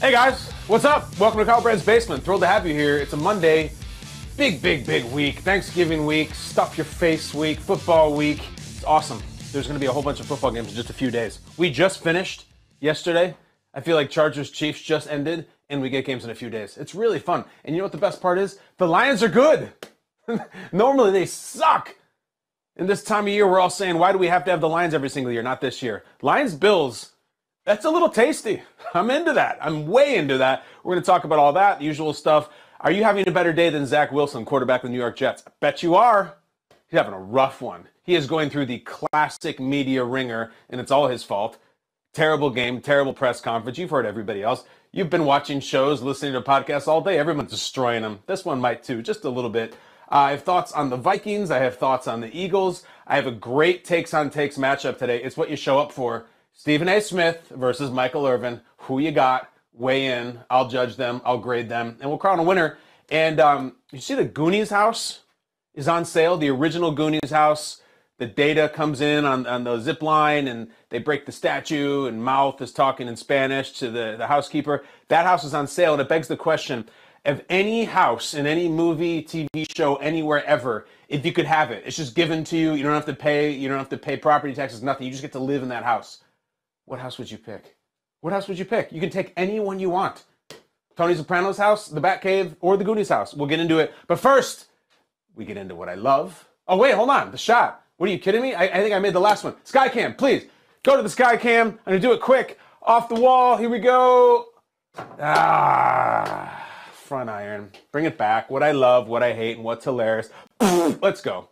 Hey guys, what's up? Welcome to Brandt's Basement. Thrilled to have you here. It's a Monday. Big week. Thanksgiving week, stuff your face week, football week. It's awesome. There's going to be a whole bunch of football games in just a few days. We just finished yesterday. I feel like Chargers-Chiefs just ended, and we get games in a few days. It's really fun. And you know what the best part is? The Lions are good. Normally they suck. In this time of year, we're all saying, why do we have to have the Lions every single year? Not this year. Lions-Bills. That's a little tasty. I'm into that. I'm way into that. We're going to talk about all that, the usual stuff. Are you having a better day than Zach Wilson, quarterback of the New York Jets? I bet you are. He's having a rough one. He is going through the classic media ringer, and it's all his fault. Terrible game, terrible press conference. You've heard everybody else. You've been watching shows, listening to podcasts all day. Everyone's destroying them. This one might too, just a little bit. I have thoughts on the Vikings. I have thoughts on the Eagles. I have a great takes on takes matchup today. It's what you show up for. Stephen A. Smith versus Michael Irvin. Who you got? Weigh in. I'll judge them. I'll grade them. And we'll crown a winner. And you see the Goonies house is on sale. The original Goonies house. The data comes in on the zip line and they break the statue and Mouth is talking in Spanish to the housekeeper. That house is on sale. And it begs the question of any house in any movie, TV show, anywhere ever, if you could have it. It's just given to you. You don't have to pay. You don't have to pay property taxes, nothing. You just get to live in that house. What house would you pick? What house would you pick? You can take any one you want. Tony Soprano's house, the Batcave, or the Goonies house. We'll get into it. But first, we get into what I love. Oh, wait, hold on. The shot. What are you kidding me? I think I made the last one. Skycam, please. Go to the Skycam. I'm going to do it quick. Off the wall. Here we go. Front iron. Bring it back. What I love, what I hate, and what's hilarious. Let's go.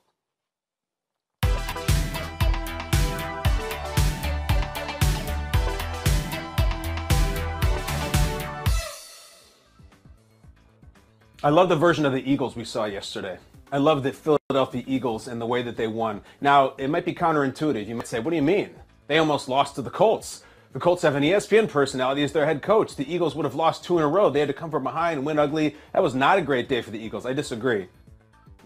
I love the version of the Eagles we saw yesterday. I love the Philadelphia Eagles and the way that they won. Now, it might be counterintuitive. You might say, what do you mean? They almost lost to the Colts. The Colts have an ESPN personality as their head coach. The Eagles would have lost 2 in a row. They had to come from behind and win ugly. That was not a great day for the Eagles. I disagree.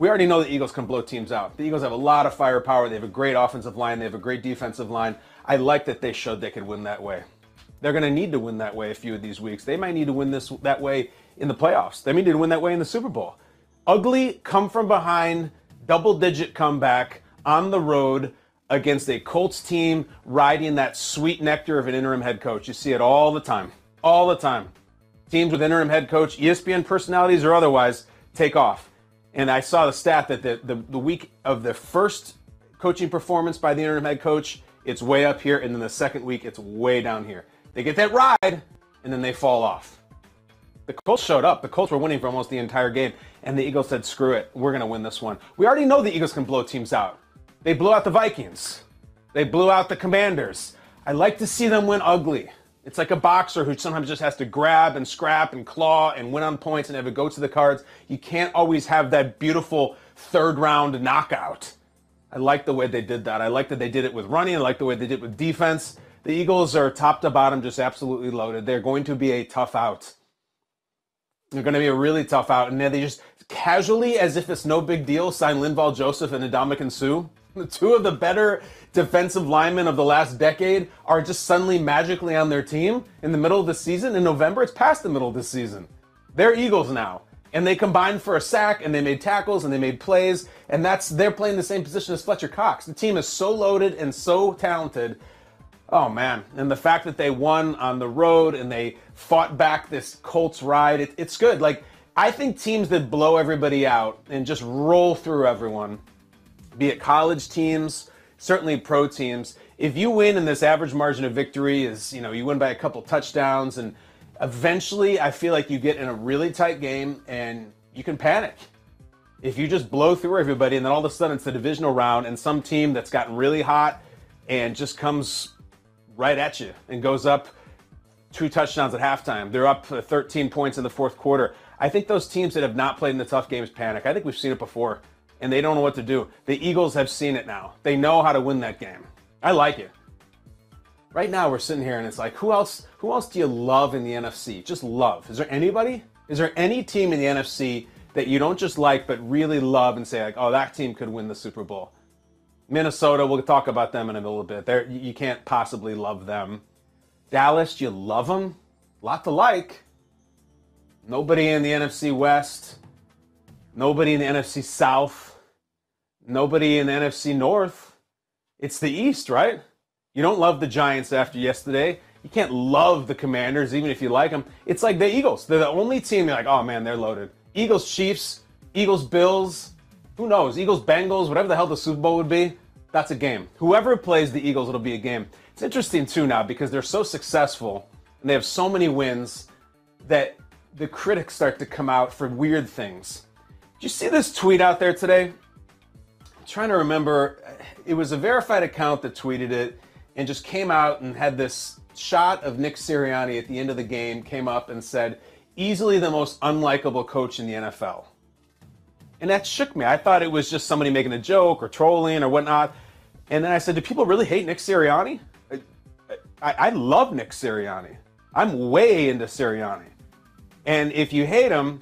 We already know the Eagles can blow teams out. The Eagles have a lot of firepower. They have a great offensive line. They have a great defensive line. I like that they showed they could win that way. They're going to need to win that way a few of these weeks. They might need to win that way in the playoffs. They need to win that way in the Super Bowl. Ugly, come from behind, double-digit comeback on the road against a Colts team riding that sweet nectar of an interim head coach. You see it all the time. All the time. Teams with interim head coach, ESPN personalities or otherwise, take off. And I saw the stat that the week of the first coaching performance by the interim head coach, it's way up here, and then the second week, it's way down here. They get that ride, and then they fall off. The Colts showed up. The Colts were winning for almost the entire game, and the Eagles said, screw it, we're going to win this one. We already know the Eagles can blow teams out. They blew out the Vikings. They blew out the Commanders. I like to see them win ugly. It's like a boxer who sometimes just has to grab and scrap and claw and win on points and have it go to the cards. You can't always have that beautiful third-round knockout. I like the way they did that. I like that they did it with running. I like the way they did it with defense. The Eagles are top to bottom just absolutely loaded. They're going to be a tough out. They're going to be a really tough out. And then they just casually, as if it's no big deal, sign Linval Joseph and Ndamukong Suh. The two of the better defensive linemen of the last decade are just suddenly magically on their team in the middle of the season. In November, it's past the middle of the season. They're Eagles now. And they combined for a sack, and they made tackles, and they made plays. And they're playing the same position as Fletcher Cox. The team is so loaded and so talented. Oh, man. And the fact that they won on the road and they fought back this Colts ride, it's good. Like, I think teams that blow everybody out and just roll through everyone, be it college teams, certainly pro teams, if you win and this average margin of victory is, you win by a couple touchdowns, and eventually I feel like you get in a really tight game and you can panic. If you just blow through everybody and then all of a sudden it's the divisional round and some team that's gotten really hot and just comes right at you and goes up 2 touchdowns at halftime. They're up 13 points in the fourth quarter. I think those teams that have not played in the tough games panic. I think we've seen it before, and they don't know what to do. The Eagles have seen it now. They know how to win that game. I like it. Right now we're sitting here and it's like, who else do you love in the NFC? Just love. Is there anybody? Is there any team in the NFC that you don't just like but really love and say, like, oh, that team could win the Super Bowl? Minnesota, we'll talk about them in a little bit. You can't possibly love them. Dallas, do you love them? A lot to like. Nobody in the NFC West. Nobody in the NFC South. Nobody in the NFC North. It's the East, right? You don't love the Giants after yesterday. You can't love the Commanders, even if you like them. It's like the Eagles. They're the only team you're like, oh man, they're loaded. Eagles, Chiefs, Eagles, Bills. Who knows? Eagles, Bengals, whatever the hell the Super Bowl would be. That's a game. Whoever plays the Eagles, it'll be a game. It's interesting, too, now, because they're so successful and they have so many wins that the critics start to come out for weird things. Did you see this tweet out there today? I'm trying to remember. It was a verified account that tweeted it and just came out and had this shot of Nick Sirianni at the end of the game, came up and said, easily the most unlikable coach in the NFL. And that shook me. I thought it was just somebody making a joke or trolling or whatnot. And then I said, do people really hate Nick Sirianni? I love Nick Sirianni. I'm way into Sirianni. And if you hate him,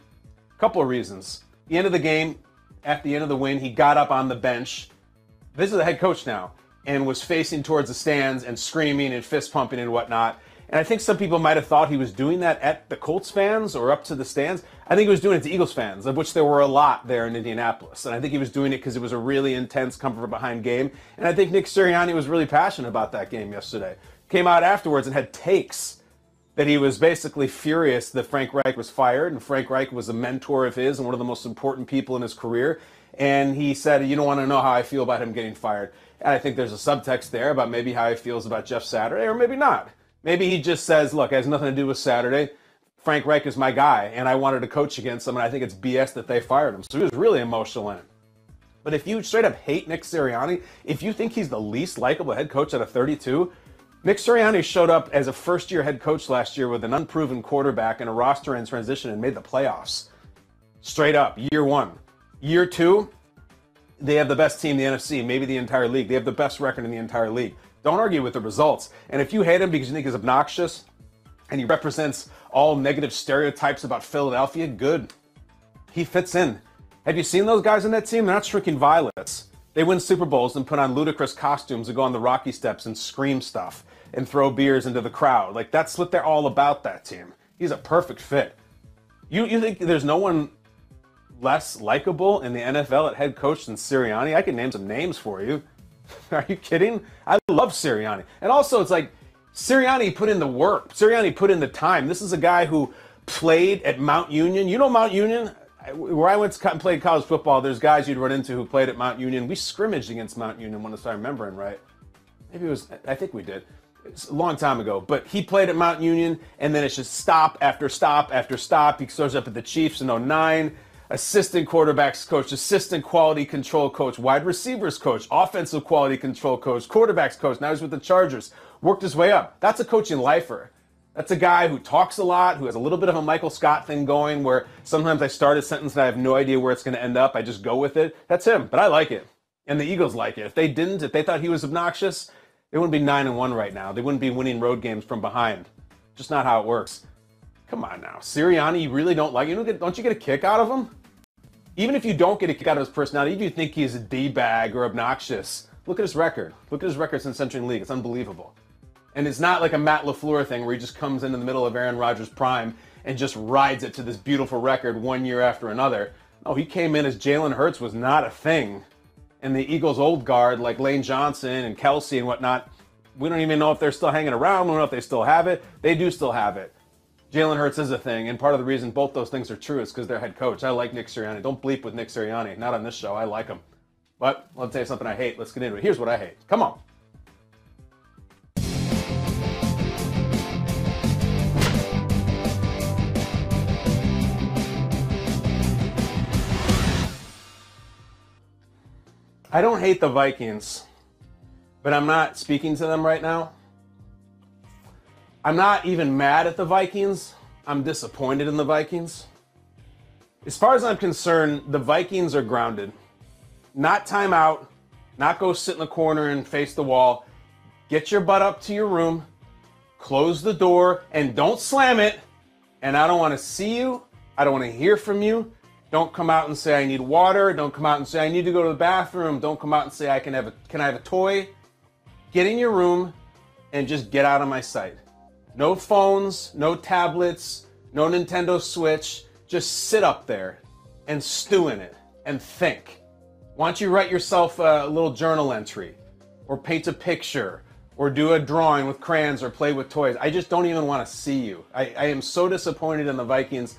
a couple of reasons. At the end of the game, at the end of the win, he got up on the bench. This is the head coach now. And was facing towards the stands and screaming and fist pumping and whatnot. And I think some people might have thought he was doing that at the Colts fans or up to the stands. I think he was doing it to Eagles fans, of which there were a lot there in Indianapolis. And I think he was doing it because it was a really intense, comfort-behind game. And I think Nick Sirianni was really passionate about that game yesterday. Came out afterwards and had takes that he was basically furious that Frank Reich was fired. And Frank Reich was a mentor of his and one of the most important people in his career. And he said, you don't want to know how I feel about him getting fired. And I think there's a subtext there about maybe how he feels about Jeff Saturday, or maybe not. Maybe he just says, look, it has nothing to do with Saturday. Frank Reich is my guy, and I wanted to coach against him, and I think it's BS that they fired him. So he was really emotional in it. But if you straight up hate Nick Sirianni, if you think he's the least likable head coach out of 32, Nick Sirianni showed up as a first-year head coach last year with an unproven quarterback and a roster in transition and made the playoffs. Straight up, year one. Year two, they have the best team in the NFC, maybe the entire league. They have the best record in the entire league. Don't argue with the results. And if you hate him because you think he's obnoxious and he represents all negative stereotypes about Philadelphia, good. He fits in. Have you seen those guys on that team? They're not shrinking violets. They win Super Bowls and put on ludicrous costumes and go on the Rocky steps and scream stuff and throw beers into the crowd. Like, that's what they're all about, that team. He's a perfect fit. You think there's no one less likable in the NFL at head coach than Sirianni? I can name some names for you. Are you kidding? I love Sirianni. And also, it's like, Sirianni put in the work. Sirianni put in the time. This is a guy who played at Mount Union. You know Mount Union? Where I went to and played college football, there's guys you'd run into who played at Mount Union. We scrimmaged against Mount Union, when if I'm remembering right. Maybe it was, I think we did. It's a long time ago. But he played at Mount Union, and then it's just stop after stop after stop. He shows up at the Chiefs in '09. Assistant quarterbacks coach, assistant quality control coach, wide receivers coach, offensive quality control coach, quarterbacks coach. Now he's with the Chargers. Worked his way up. That's a coaching lifer. That's a guy who talks a lot, who has a little bit of a Michael Scott thing going where sometimes I start a sentence and I have no idea where it's going to end up. I just go with it. That's him, but I like it. And the Eagles like it. If they didn't, if they thought he was obnoxious, they wouldn't be 9-1 right now. They wouldn't be winning road games from behind. Just not how it works. Come on now. Sirianni, you really don't like him? Don't you get a kick out of him? Even if you don't get a kick out of his personality, if you think he's a D-bag or obnoxious, look at his record. Look at his record since entering the league. It's unbelievable. And it's not like a Matt LaFleur thing where he just comes in the middle of Aaron Rodgers' prime and just rides it to this beautiful record one year after another. No, he came in as Jalen Hurts was not a thing. And the Eagles' old guard, like Lane Johnson and Kelsey and whatnot, we don't even know if they're still hanging around. We don't know if they still have it. They do still have it. Jalen Hurts is a thing, and part of the reason both those things are true is because they're head coach. I like Nick Sirianni. Don't bleep with Nick Sirianni. Not on this show. I like him. But I'll tell you something I hate. Let's get into it. Here's what I hate. Come on. I don't hate the Vikings, but I'm not speaking to them right now. I'm not even mad at the Vikings. I'm disappointed in the Vikings. As far as I'm concerned, the Vikings are grounded. Not timeout, not go sit in the corner and face the wall. Get your butt up to your room, close the door, and don't slam it. And I don't want to see you. I don't want to hear from you. Don't come out and say I need water. Don't come out and say I need to go to the bathroom. Don't come out and say can I have a toy? Get in your room and just get out of my sight. No phones, no tablets, no Nintendo Switch. Just sit up there and stew in it and think. Why don't you write yourself a little journal entry or paint a picture or do a drawing with crayons or play with toys? I just don't even want to see you. I am so disappointed in the Vikings.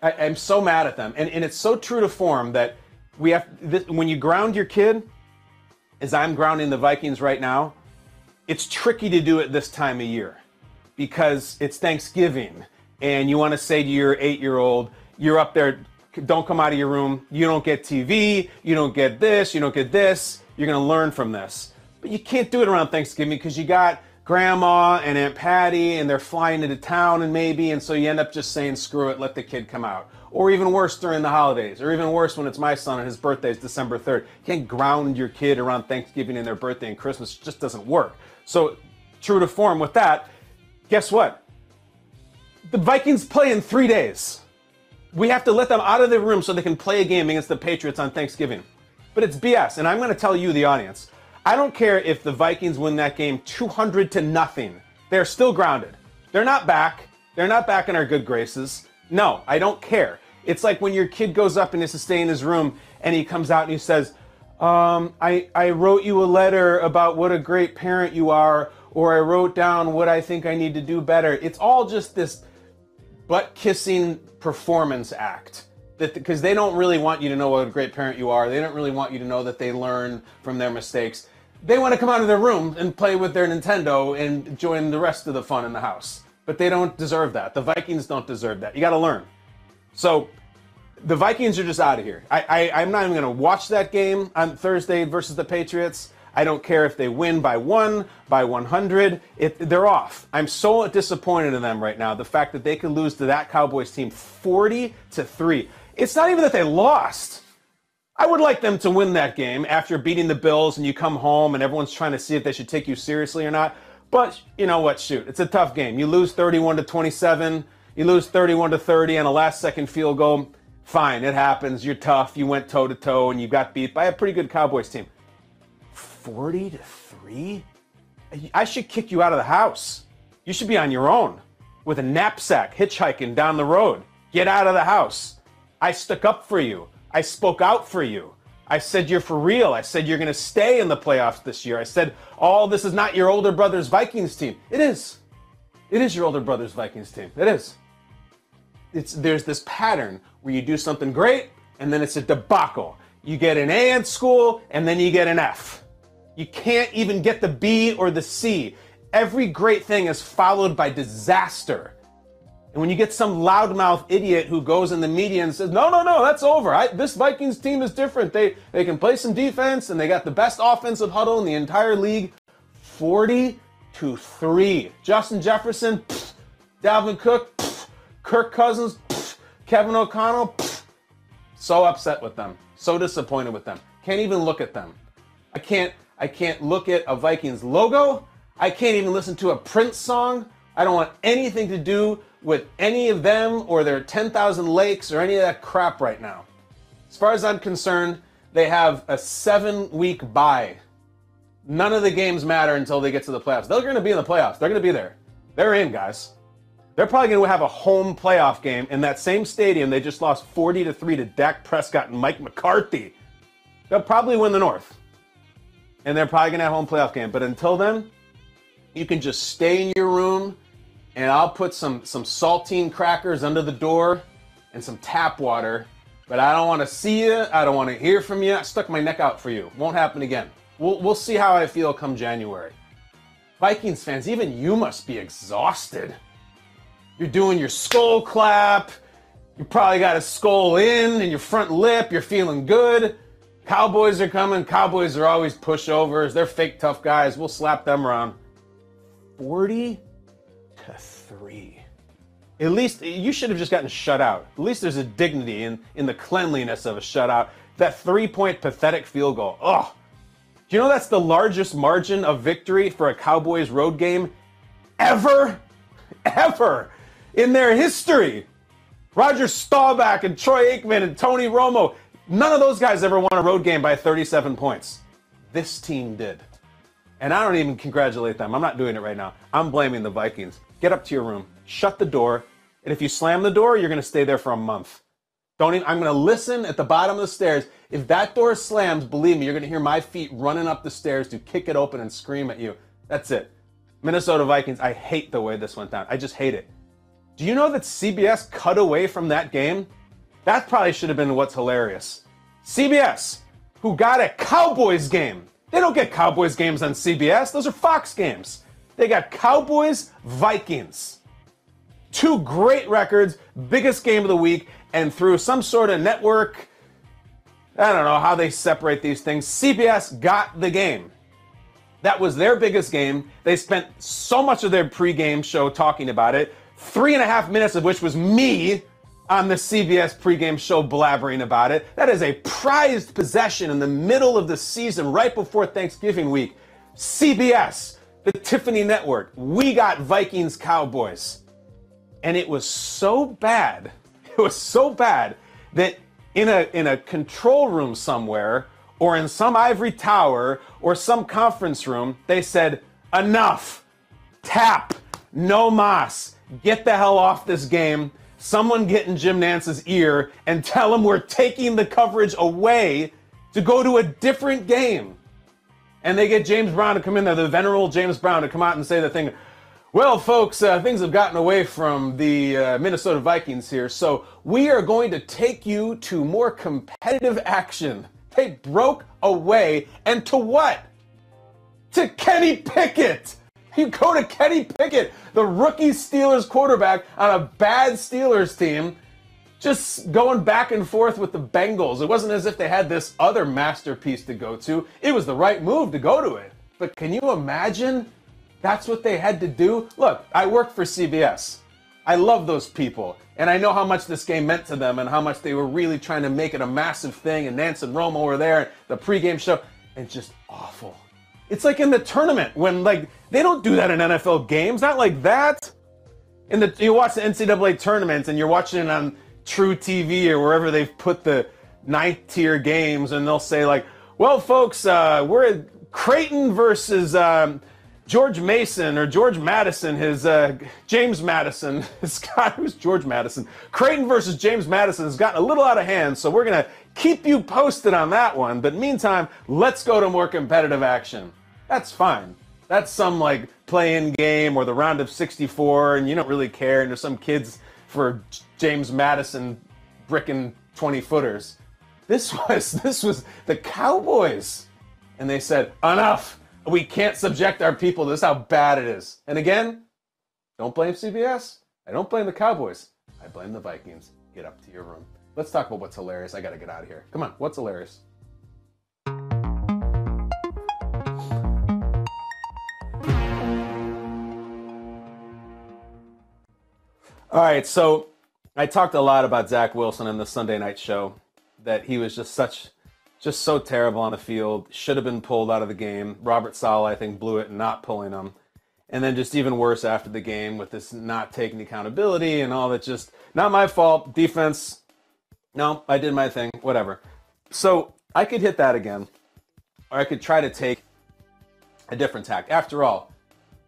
I'm so mad at them. And it's so true to form that we have, when you ground your kid, as I'm grounding the Vikings right now, it's tricky to do it this time of year because it's Thanksgiving and you want to say to your 8-year-old, you're up there, don't come out of your room, you don't get TV, you don't get this, you don't get this, you're going to learn from this. But you can't do it around Thanksgiving because you got Grandma and Aunt Patty and they're flying into town and so you end up just saying, screw it, let the kid come out. Or even worse during the holidays, or even worse when it's my son and his birthday is December 3rd. You can't ground your kid around Thanksgiving and their birthday and Christmas. It just doesn't work. So true to form with that, guess what? The Vikings play in 3 days. We have to let them out of their room so they can play a game against the Patriots on Thanksgiving. But it's BS, and I'm going to tell you, the audience, I don't care if the Vikings win that game 200-0. They're still grounded. They're not back. They're not back in our good graces. No, I don't care. It's like when your kid goes up and has to stay in his room and he comes out and he says, I wrote you a letter about what a great parent you are, or I wrote down what I think I need to do better. It's all just this butt-kissing performance act. Because they don't really want you to know what a great parent you are. They don't really want you to know that they learn from their mistakes. They want to come out of their room and play with their Nintendo and join the rest of the fun in the house. But they don't deserve that. The Vikings don't deserve that. You got to learn. So the Vikings are just out of here. I'm not even going to watch that game on Thursday versus the Patriots. I don't care if they win by 1, by 100. They're off. I'm so disappointed in them right now. The fact that they could lose to that Cowboys team 40-3. It's not even that they lost. I would like them to win that game after beating the Bills and you come home and everyone's trying to see if they should take you seriously or not. But you know what? Shoot, it's a tough game. You lose 31-27. You lose 31-30 on a last-second field goal. Fine, it happens. You're tough. You went toe-to-toe and you got beat by a pretty good Cowboys team. 40-3? I should kick you out of the house. You should be on your own with a knapsack hitchhiking down the road. Get out of the house. I stuck up for you. I spoke out for you. I said you're for real. I said you're going to stay in the playoffs this year. I said, this is not your older brother's Vikings team. It is. It is your older brother's Vikings team. It is. There's this pattern where you do something great and then it's a debacle. You get an A at school and then you get an F. You can't even get the B or the C. Every great thing is followed by disaster. And when you get some loudmouth idiot who goes in the media and says, no, that's over. This Vikings team is different. They can play some defense and they got the best offensive huddle in the entire league. 40-3. Justin Jefferson, Dalvin Cook, Kirk Cousins, Kevin O'Connell. So upset with them. So disappointed with them. Can't even look at them. I can't look at a Vikings logo. I can't even listen to a Prince song. I don't want anything to do with any of them or their 10,000 lakes or any of that crap right now. As far as I'm concerned, they have a 7-week bye. None of the games matter until they get to the playoffs. They're going to be in the playoffs. They're going to be there. They're in, guys. They're probably going to have a home playoff game in that same stadium they just lost 40-3 to Dak Prescott and Mike McCarthy. They'll probably win the North. And they're probably going to have a home playoff game. But until then, you can just stay in your room and I'll put some saltine crackers under the door and some tap water. But I don't want to see you. I don't want to hear from you. I stuck my neck out for you. Won't happen again. We'll see how I feel come January. Vikings fans, even you must be exhausted. You're doing your skull clap. You probably got a skull in your front lip. You're feeling good. Cowboys are coming. Cowboys are always pushovers. They're fake tough guys. We'll slap them around. 40-3. At least you should have just gotten shut out. At least there's a dignity in the cleanliness of a shutout. That 3-point pathetic field goal. Oh, do you know that's the largest margin of victory for a Cowboys road game ever in their history? Roger Staubach and Troy Aikman and Tony Romo, none of those guys ever won a road game by 37 points. This team did. And I don't even congratulate them. I'm not doing it right now. I'm blaming the Vikings. Get up to your room, shut the door, and if you slam the door, you're going to stay there for a month. I'm going to listen at the bottom of the stairs. If that door slams, believe me, you're going to hear my feet running up the stairs to kick it open and scream at you. That's it. Minnesota Vikings, I hate the way this went down. I just hate it. Do you know that CBS cut away from that game? That probably should have been what's hilarious. CBS, who got a Cowboys game. They don't get Cowboys games on CBS. Those are Fox games. They got Cowboys, Vikings. Two great records, biggest game of the week, and through some sort of network, I don't know how they separate these things, CBS got the game. That was their biggest game. They spent so much of their pregame show talking about it, 3.5 minutes of which was me on the CBS pregame show blabbering about it. That is a prized possession in the middle of the season, right before Thanksgiving week. CBS, the Tiffany Network, we got Vikings Cowboys. And it was so bad, that in a control room somewhere, or in some ivory tower, or some conference room, they said, enough, tap, no mas, get the hell off this game. Someone get in Jim Nance's ear and tell him we're taking the coverage away to go to a different game. And they get James Brown to come in there, the venerable James Brown, to come out and say the thing, well, folks, things have gotten away from the Minnesota Vikings here, so we are going to take you to more competitive action. They broke away, and to what? To Kenny Pickett. You go to Kenny Pickett, the rookie Steelers quarterback on a bad Steelers team, just going back and forth with the Bengals. It wasn't as if they had this other masterpiece to go to. It was the right move to go to it. But can you imagine that's what they had to do? Look, I work for CBS. I love those people. And I know how much this game meant to them and how much they were really trying to make it a massive thing. And Nance and Romo were there, the pregame show. It's just awful. It's like in the tournament when, like, they don't do that in NFL games. Not like that. You watch the NCAA tournaments and you're watching it on True TV or wherever they've put the ninth tier games, and they'll say, like, well, folks, we're at Creighton versus George Mason or George Madison, James Madison. Who's George Madison? Creighton versus James Madison has gotten a little out of hand, so we're going to keep you posted on that one. But meantime, let's go to more competitive action. That's fine. That's some, like, play-in game or the round of 64, and you don't really care, and there's some kids for James Madison bricking 20-footers. This was the Cowboys. And they said, enough. We can't subject our people to this, how bad it is. And again, don't blame CBS. I don't blame the Cowboys. I blame the Vikings. Get up to your room. Let's talk about what's hilarious. I got to get out of here. Come on, what's hilarious? All right, so I talked a lot about Zach Wilson in the Sunday night show, that he was just so terrible on the field, should have been pulled out of the game. Robert Saleh, I think, blew it in not pulling him. And then just even worse after the game with this not taking accountability and all that, just not my fault. Defense, no, I did my thing, whatever. So I could hit that again, or I could try to take a different tack. After all,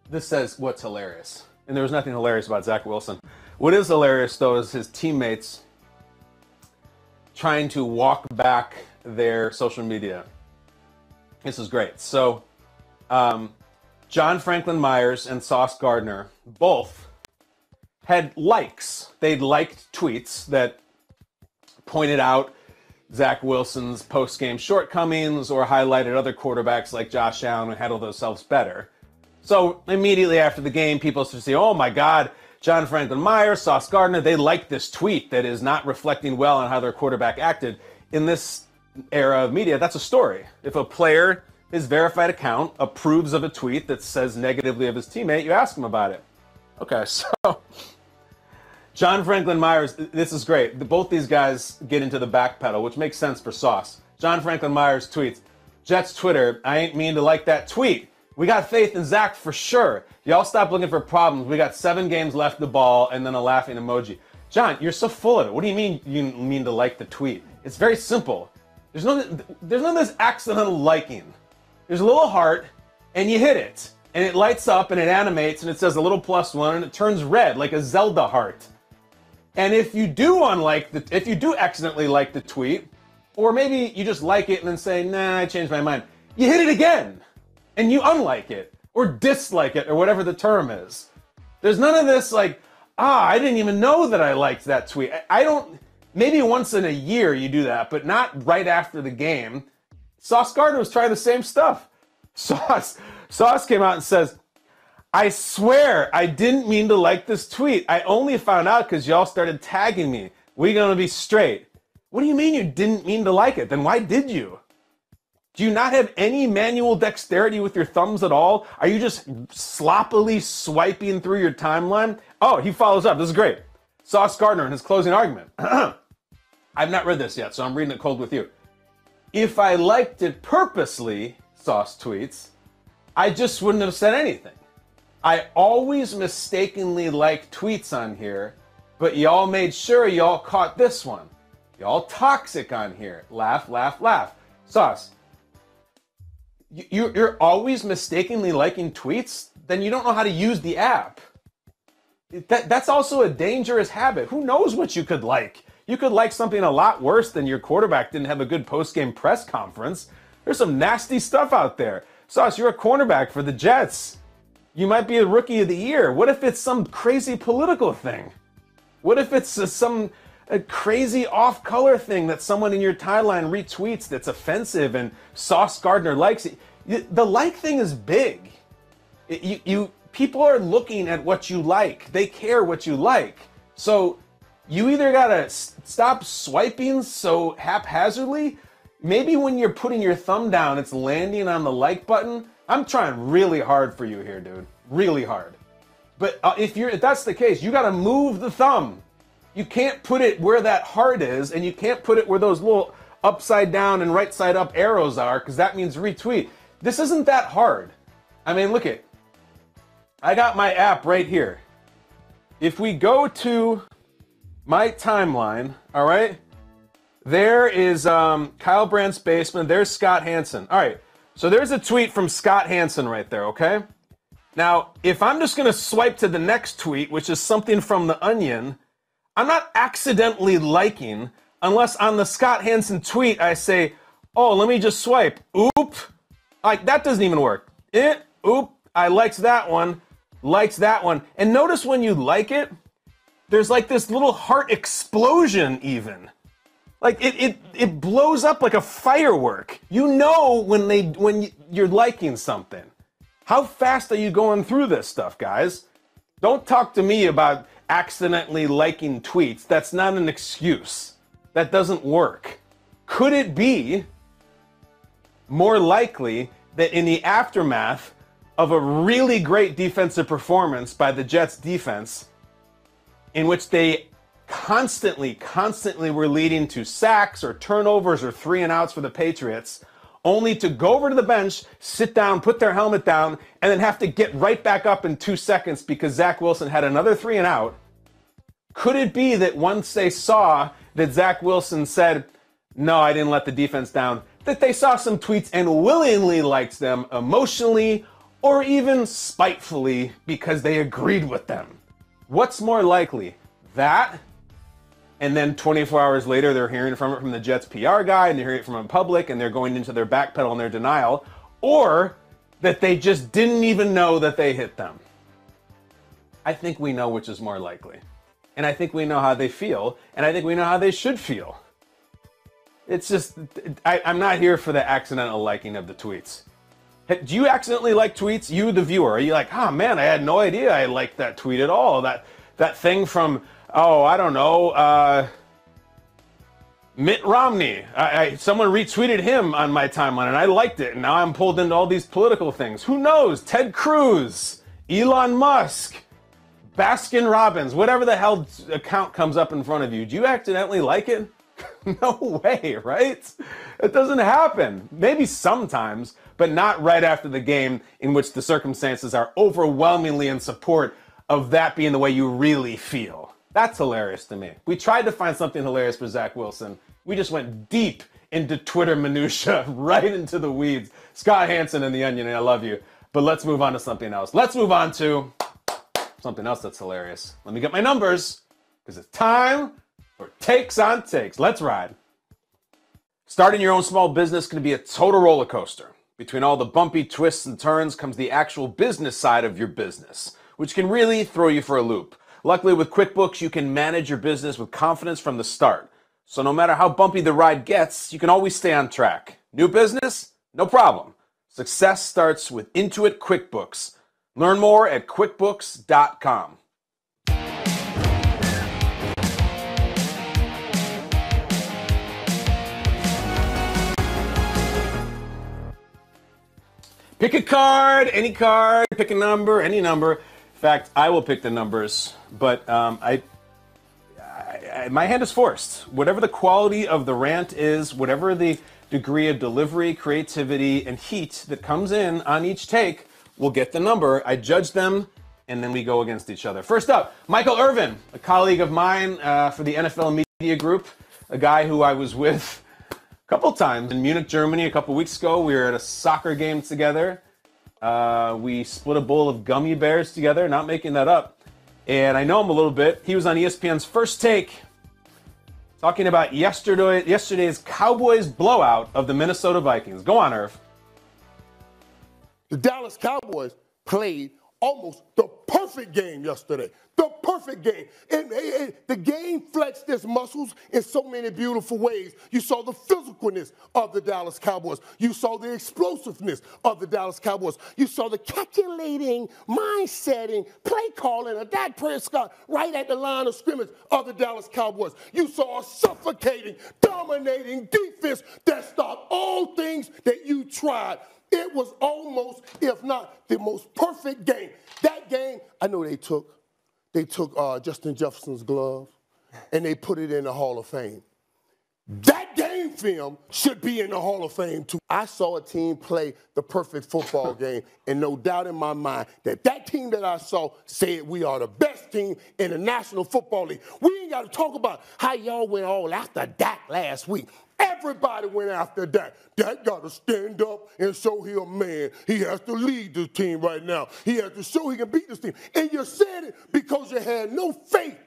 this says what's hilarious. And there was nothing hilarious about Zach Wilson. What is hilarious, though, is his teammates trying to walk back their social media. This is great. So, John Franklin Myers and Sauce Gardner both had likes. They'd liked tweets that pointed out Zach Wilson's post-game shortcomings or highlighted other quarterbacks like Josh Allen who handled themselves better. So immediately after the game, people start to say, oh my God, John Franklin Myers, Sauce Gardner, they like this tweet that is not reflecting well on how their quarterback acted. In this era of media, that's a story. If a player, his verified account, approves of a tweet that says negatively of his teammate, you ask him about it. Okay, so John Franklin Myers, this is great. Both these guys get into the back pedal, which makes sense for Sauce. John Franklin Myers tweets, Jets Twitter, I ain't mean to like that tweet. We got faith in Zach for sure. Y'all stop looking for problems. We got 7 games left the ball, and then a laughing emoji. John, you're so full of it. What do you mean to like the tweet? It's very simple. There's none of this accidental liking. There's a little heart, and you hit it, and it lights up and it animates and it says a little +1 and it turns red like a Zelda heart. And if you do accidentally like the tweet, or maybe you just like it and then say, nah, I changed my mind, you hit it again and you unlike it or dislike it or whatever the term is. There's none of this like, I didn't even know that I liked that tweet. Maybe once in a year you do that, but not right after the game. Sauce Gardner was trying the same stuff. Sauce came out and says, I swear I didn't mean to like this tweet. I only found out because y'all started tagging me. We gonna be straight. What do you mean you didn't mean to like it? Then why did you? Do you not have any manual dexterity with your thumbs at all? Are you just sloppily swiping through your timeline? Oh, he follows up. This is great. Sauce Gardner in his closing argument. I've not read this yet, so I'm reading it cold with you. If I liked it purposely, Sauce tweets, I just wouldn't have said anything. I always mistakenly like tweets on here, but y'all made sure y'all caught this one. Y'all toxic on here. Laugh, laugh, laugh. Sauce, you're always mistakenly liking tweets? Then you don't know how to use the app. That's also a dangerous habit. Who knows what you could like? You could like something a lot worse than your quarterback didn't have a good post-game press conference. There's some nasty stuff out there. Sauce, you're a cornerback for the Jets. You might be a rookie of the year. What if it's some crazy political thing? What if it's some crazy off-color thing that someone in your timeline retweets that's offensive and Sauce Gardner likes it? The like thing is big. People are looking at what you like. They care what you like. So you either gotta stop swiping so haphazardly. Maybe when you're putting your thumb down, it's landing on the like button. I'm trying really hard for you here, dude. Really hard. But if that's the case, you gotta move the thumb. You can't put it where that heart is, and you can't put it where those little upside down and right side up arrows are, because that means retweet. This isn't that hard. I mean, look it. I got my app right here. If we go to my timeline, all right, there is Kyle Brandt's basement. There's Scott Hansen. All right, so there's a tweet from Scott Hansen right there, okay? Now, if I'm just going to swipe to the next tweet, which is something from The Onion, I'm not accidentally liking unless on the Scott Hansen tweet I say, oh, let me just swipe. Oop. Like, that doesn't even work. Oop. I liked that one. Liked that one. And notice when you like it, there's like this little heart explosion even. Like it blows up like a firework. You know when you're liking something. How fast are you going through this stuff, guys? Don't talk to me about accidentally liking tweets. That's not an excuse. That doesn't work. Could it be more likely that in the aftermath of a really great defensive performance by the Jets defense, in which they constantly were leading to sacks or turnovers or 3-and-outs for the Patriots, only to go over to the bench, sit down, put their helmet down, and then have to get right back up in 2 seconds because Zach Wilson had another 3-and-out? Could it be that once they saw that Zach Wilson said, no, I didn't let the defense down, that they saw some tweets and willingly liked them emotionally or even spitefully because they agreed with them? What's more likely? That, and then 24 hours later they're hearing from it from the Jets PR guy and they're hearing it from the public and they're going into their backpedal and their denial, or that they just didn't even know that they hit them? I think we know which is more likely. And I think we know how they feel, and I think we know how they should feel. It's just, I'm not here for the accidental liking of the tweets. Do you accidentally like tweets? You, the viewer, are you like, oh man, I had no idea I liked that tweet at all. That thing from, oh, I don't know, Mitt Romney. Someone retweeted him on my timeline and I liked it. And now I'm pulled into all these political things. Who knows? Ted Cruz, Elon Musk, Baskin Robbins, whatever the hell account comes up in front of you. Do you accidentally like it? No way, right? It doesn't happen. Maybe sometimes, but not right after the game in which the circumstances are overwhelmingly in support of that being the way you really feel. That's hilarious to me. We tried to find something hilarious for Zach Wilson. We just went deep into Twitter minutia, right into the weeds. Scott Hansen and The Onion, and I love you. But But let's move on to something else. Let's move on to something else that's hilarious. Let me get my numbers, because it's time for Takes on Takes. Let's ride. Starting your own small business can be a total roller coaster. Between all the bumpy twists and turns comes the actual business side of your business, which can really throw you for a loop. Luckily, with QuickBooks, you can manage your business with confidence from the start. So no matter how bumpy the ride gets, you can always stay on track. New business? No problem. Success starts with Intuit QuickBooks. Learn more at QuickBooks.com. Pick a card, any card, pick a number, any number. In fact, I will pick the numbers, but my hand is forced. Whatever the quality of the rant is, whatever the degree of delivery, creativity, and heat that comes in on each take, will get the number. I judge them, and then we go against each other. First up, Michael Irvin, a colleague of mine for the NFL Media Group, a guy who I was with a couple times in Munich, Germany a couple weeks ago. We were at a soccer game together. We split a bowl of gummy bears together, not making that up. And I know him a little bit. He was on ESPN's First Take talking about yesterday's Cowboys blowout of the Minnesota Vikings. Go on, Irv. The Dallas Cowboys played almost the perfect game yesterday. The perfect game. And the game flexed its muscles in so many beautiful ways. You saw the physicalness of the Dallas Cowboys. You saw the explosiveness of the Dallas Cowboys. You saw the calculating, mind-setting, play calling of Dak Prescott right at the line of scrimmage of the Dallas Cowboys. You saw a suffocating, dominating defense that stopped all things that you tried. It was almost, if not the most perfect game. That game, I know they took Justin Jefferson's glove and they put it in the Hall of Fame. That game film should be in the Hall of Fame too. I saw a team play the perfect football game, and no doubt in my mind that team that I saw said we are the best team in the National Football League. We ain't got to talk about how y'all went all after Dak last week. Everybody went after Dak. Dak got to stand up and show he a man. He has to lead this team right now. He has to show he can beat this team. And you said it because you had no faith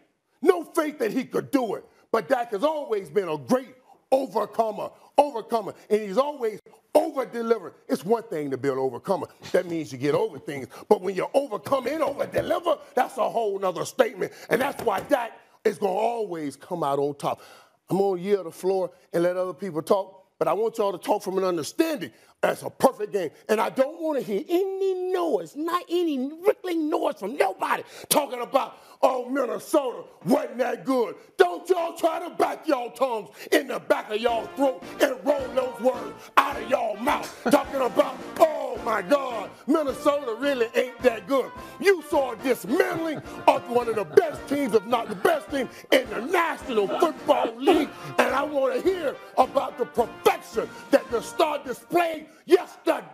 that he could do it. But Dak has always been a great overcomer, and he's always over-delivered. It's one thing to be an overcomer. That means you get over things. But when you overcome and over-deliver, that's a whole nother statement. And that's why Dak is going to always come out on top. I'm going to yield the floor and let other people talk, but I want y'all to talk from an understanding. That's a perfect game. And I don't want to hear any noise, not any rippling noise from nobody talking about, oh, Minnesota wasn't that good. Don't y'all try to back y'all tongues in the back of y'all throat and roll those words out of y'all mouth. Talking about, oh, my God, Minnesota really ain't that good. You saw a dismantling of one of the best teams, if not the best team, in the National Football League. And I want to hear about the perfection that the star displayed yesterday.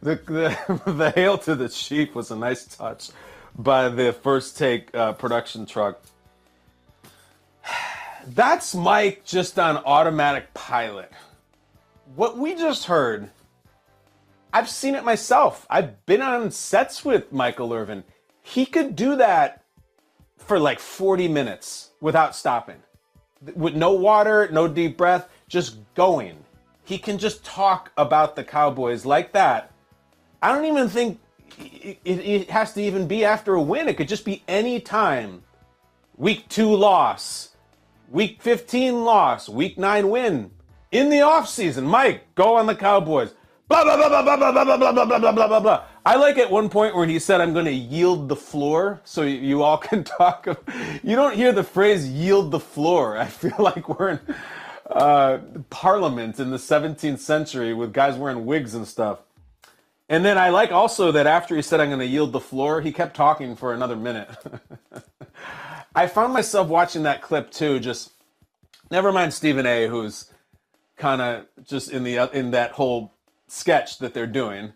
The hail to the chief was a nice touch by the First Take production truck. That's Mike just on automatic pilot. What we just heard, I've seen it myself. I've been on sets with Michael Irvin. He could do that for like 40 minutes without stopping. With no water, no deep breath, just going. He can just talk about the Cowboys like that. I don't even think it has to even be after a win. It could just be any time. Week 2 loss. Week 15 loss. Week 9 win. In the offseason, Mike, go on the Cowboys. Blah, blah, blah, blah, blah, blah, blah, blah, blah, blah, blah, blah, blah. I like at one point where he said, I'm going to yield the floor so you all can talk. You don't hear the phrase yield the floor. I feel like we're in Parliament in the 17th century with guys wearing wigs and stuff. And then I like also that after he said, I'm going to yield the floor, he kept talking for another minute. I found myself watching that clip too, just never mind Stephen A., who's kind of just in that whole sketch that they're doing.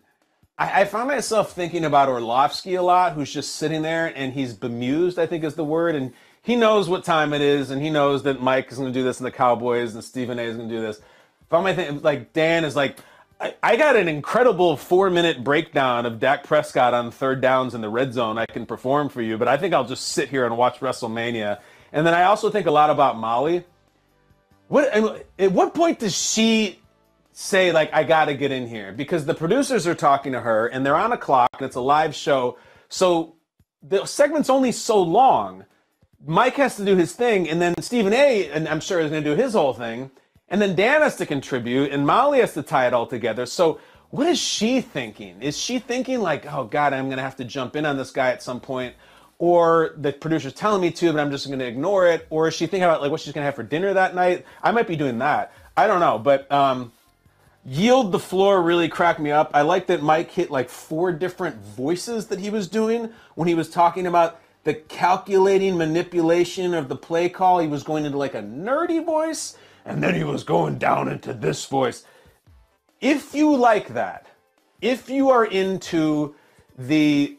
I found myself thinking about Orlovsky a lot, who's just sitting there and he's bemused, I think is the word. And he knows what time it is, and he knows that Mike is going to do this in the Cowboys and Stephen A. is going to do this. If I'm like Dan is like, I got an incredible 4-minute breakdown of Dak Prescott on third downs in the red zone I can perform for you, but I think I'll just sit here and watch WrestleMania. And then I also think a lot about Molly. At what point does she say, like, I got to get in here? Because the producers are talking to her, and they're on a clock, and it's a live show. So the segment's only so long. Mike has to do his thing, and then Stephen A., and I'm sure is going to do his whole thing. And then Dan has to contribute, and Molly has to tie it all together. So what is she thinking? Is she thinking like, oh, God, I'm going to have to jump in on this guy at some point? Or the producer's telling me to, but I'm just going to ignore it? Or is she thinking about like what she's going to have for dinner that night? I might be doing that. I don't know. But Yield the Floor really cracked me up. I like that Mike hit like 4 different voices that he was doing when he was talking about the calculating manipulation of the play call. He was going into like a nerdy voice, and then he was going down into this voice. If you like that, if you are into the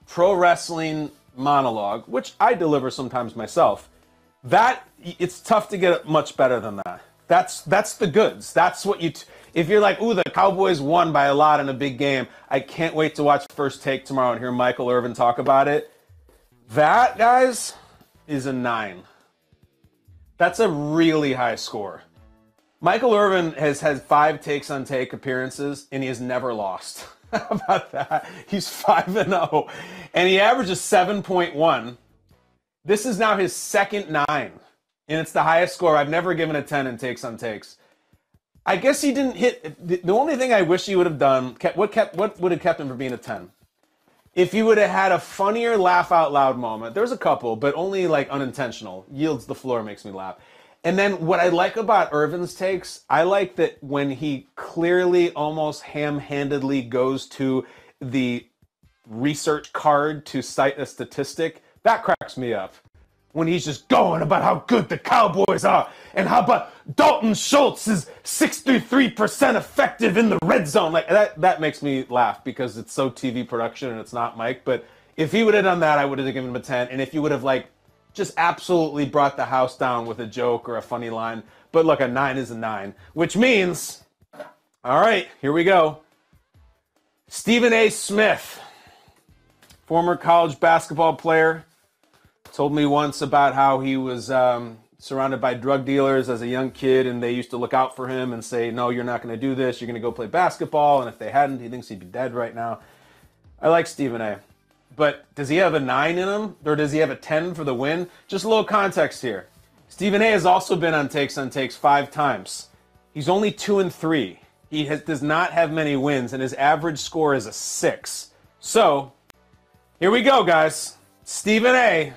pro wrestling monologue, which I deliver sometimes myself, it's tough to get much better than that. That's the goods. That's what if you're like, ooh, the Cowboys won by a lot in a big game, I can't wait to watch First Take tomorrow and hear Michael Irvin talk about it. That, guys, is a 9. That's a really high score. Michael Irvin has had 5 takes on take appearances, and he has never lost. How about that? He's 5-0, and he averages 7.1. This is now his second 9, and it's the highest score. I've never given a 10 in takes on takes. I guess he didn't hit. The only thing I wish he would have done, what would have kept him from being a 10? If he would have had a funnier laugh out loud moment. There's a couple, but only like unintentional. Yields the Floor makes me laugh. And then what I like about Irvin's takes, I like that when he clearly almost ham-handedly goes to the research card to cite a statistic, that cracks me up. When he's just going about how good the Cowboys are and how about Dalton Schultz is 63% effective in the red zone. Like that makes me laugh because it's so TV production and it's not Mike. But if he would have done that, I would have given him a 10. And if you would have like just absolutely brought the house down with a joke or a funny line. But look, a 9 is a 9, which means, all right, here we go. Stephen A. Smith, former college basketball player, told me once about how he was surrounded by drug dealers as a young kid, and they used to look out for him and say, no, you're not going to do this. You're going to go play basketball. And if they hadn't, he thinks he'd be dead right now. I like Stephen A. But does he have a 9 in him, or does he have a 10 for the win? Just a little context here. Stephen A. has also been on takes 5 times. He's only 2-3. He does not have many wins, and his average score is a 6. So, here we go, guys. Stephen A.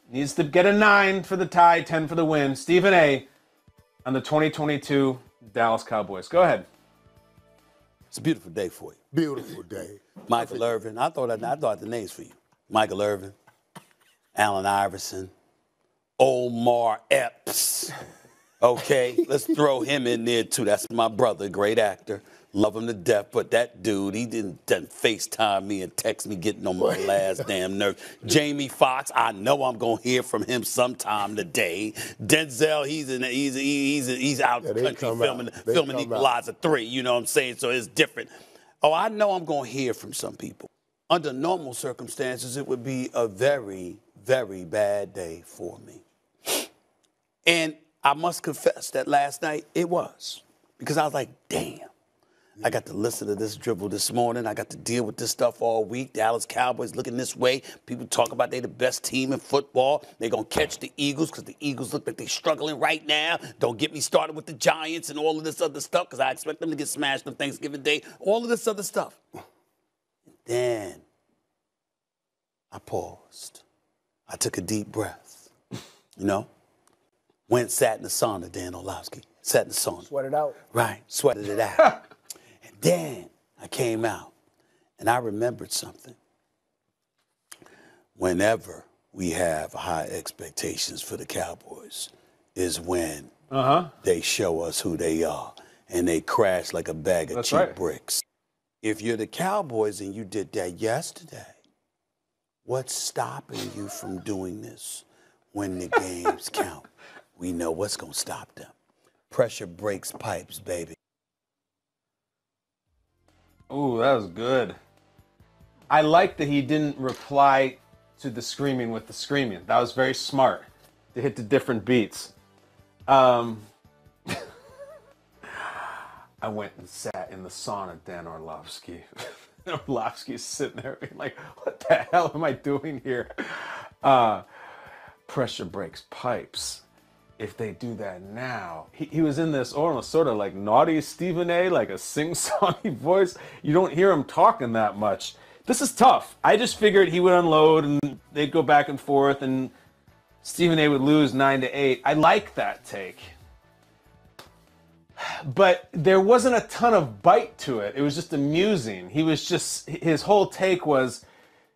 needs to get a 9 for the tie, 10 for the win. Stephen A. on the 2022 Dallas Cowboys. Go ahead. It's a beautiful day for you. Beautiful day. Michael Irvin. I thought the names for you. Michael Irvin, Allen Iverson, Omar Epps. Okay, let's throw him in there too. That's my brother, great actor. Love him to death, but that dude, he didn't FaceTime me and text me getting on my last damn nerve. Jamie Foxx, I know I'm gonna hear from him sometime today. Denzel, he's out country filming Equalizer 3. You know what I'm saying? So it's different. Oh, I know I'm gonna hear from some people. Under normal circumstances, it would be a very, very bad day for me. And I must confess that last night it was, because I was like, damn. I got to listen to this dribble this morning. I got to deal with this stuff all week. Dallas Cowboys looking this way. People talk about they the best team in football. They're going to catch the Eagles because the Eagles look like they're struggling right now. Don't get me started with the Giants and all of this other stuff because I expect them to get smashed on Thanksgiving Day. All of this other stuff. Then I paused. I took a deep breath. You know? Went sat in the sauna, Dan Orlovsky. Sat in the sauna. Sweat it out. Right. Sweated it out. Then I came out, and I remembered something. Whenever we have high expectations for the Cowboys is when they show us who they are, and they crash like a bag of cheap bricks. If you're the Cowboys and you did that yesterday, what's stopping you from doing this when the games count? We know what's going to stop them. Pressure breaks pipes, baby. Ooh, that was good. I like that he didn't reply to the screaming with the screaming. That was very smart to hit the different beats. I went and sat in the sauna, Dan Orlovsky. Orlovsky's sitting there being like, what the hell am I doing here? Pressure breaks pipes. If they do that now, he was in this almost sort of like naughty Stephen A, like a sing-songy voice. You don't hear him talking that much. This is tough. I just figured he would unload and they'd go back and forth and Stephen A would lose 9-8. I like that take. But there wasn't a ton of bite to it. It was just amusing. His whole take was,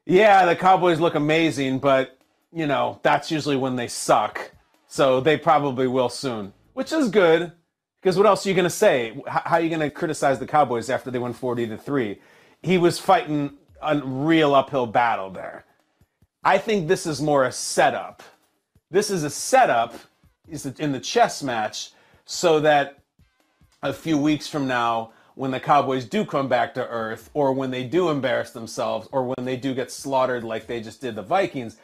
yeah, the Cowboys look amazing, but, you know, that's usually when they suck. So they probably will soon, which is good, because what else are you going to say? How are you going to criticize the Cowboys after they won 40-3? He was fighting a real uphill battle there. I think this is more a setup. This is a setup in the chess match so that a few weeks from now, when the Cowboys do come back to earth, or when they do embarrass themselves, or when they do get slaughtered like they just did the Vikings,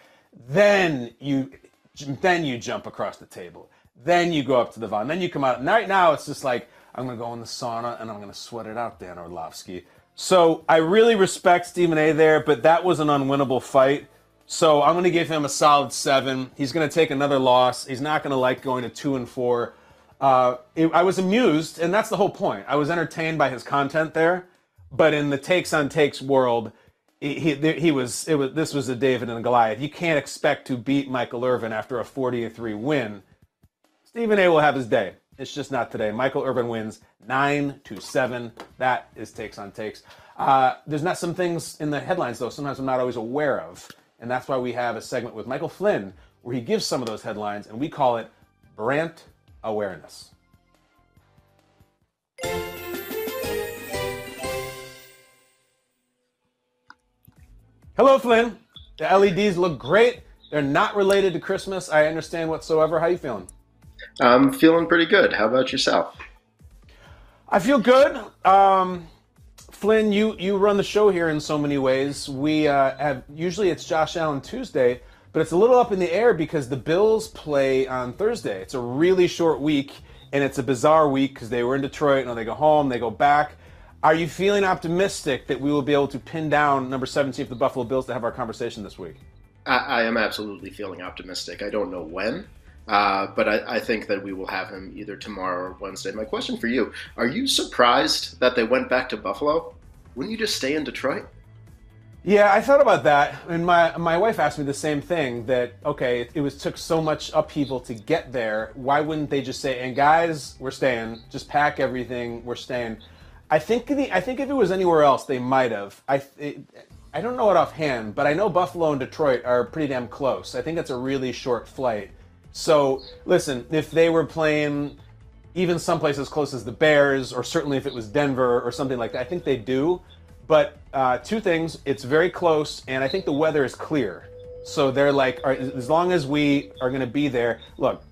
then you jump across the table. Then you go up to the vine. Then you come out. And right now, it's just like, I'm going to go in the sauna and I'm going to sweat it out, Dan Orlovsky. So I really respect Stephen A there, but that was an unwinnable fight. So I'm going to give him a solid 7. He's going to take another loss. He's not going to like going to 2-4. I was amused, and that's the whole point. I was entertained by his content there. But in the takes on takes world, this was a David and a Goliath. You can't expect to beat Michael Irvin after a 40-3 win. Stephen A will have his day. It's just not today. Michael Irvin wins 9-7. That is takes on takes. There's not some things in the headlines, though, sometimes I'm not always aware of. And that's why we have a segment with Michael Flynn where he gives some of those headlines, and we call it Brandt Awareness. Hello, Flynn. The LEDs look great. They're not related to Christmas. I understand whatsoever. How you feeling? I'm feeling pretty good. How about yourself? I feel good. Flynn, you run the show here in so many ways. We usually it's Josh Allen Tuesday, but it's a little up in the air because the Bills play on Thursday. It's a really short week, and it's a bizarre week because they were in Detroit, and they go home, they go back. Are you feeling optimistic that we will be able to pin down number 17 of the Buffalo Bills to have our conversation this week? I am absolutely feeling optimistic. I don't know when, but I think that we will have him either tomorrow or Wednesday. My question for you, are you surprised that they went back to Buffalo? Wouldn't you just stay in Detroit? Yeah, I thought about that, and my wife asked me the same thing, that, okay, it took so much upheaval to get there, why wouldn't they just say, and guys, we're staying, just pack everything, we're staying. I think if it was anywhere else, they might have. I don't know it offhand, but I know Buffalo and Detroit are pretty damn close. I think it's a really short flight. So, listen, if they were playing even someplace as close as the Bears, or certainly if it was Denver or something like that, I think they do. But two things, it's very close, and I think the weather is clear. So they're like, all right, as long as we are going to be there, look,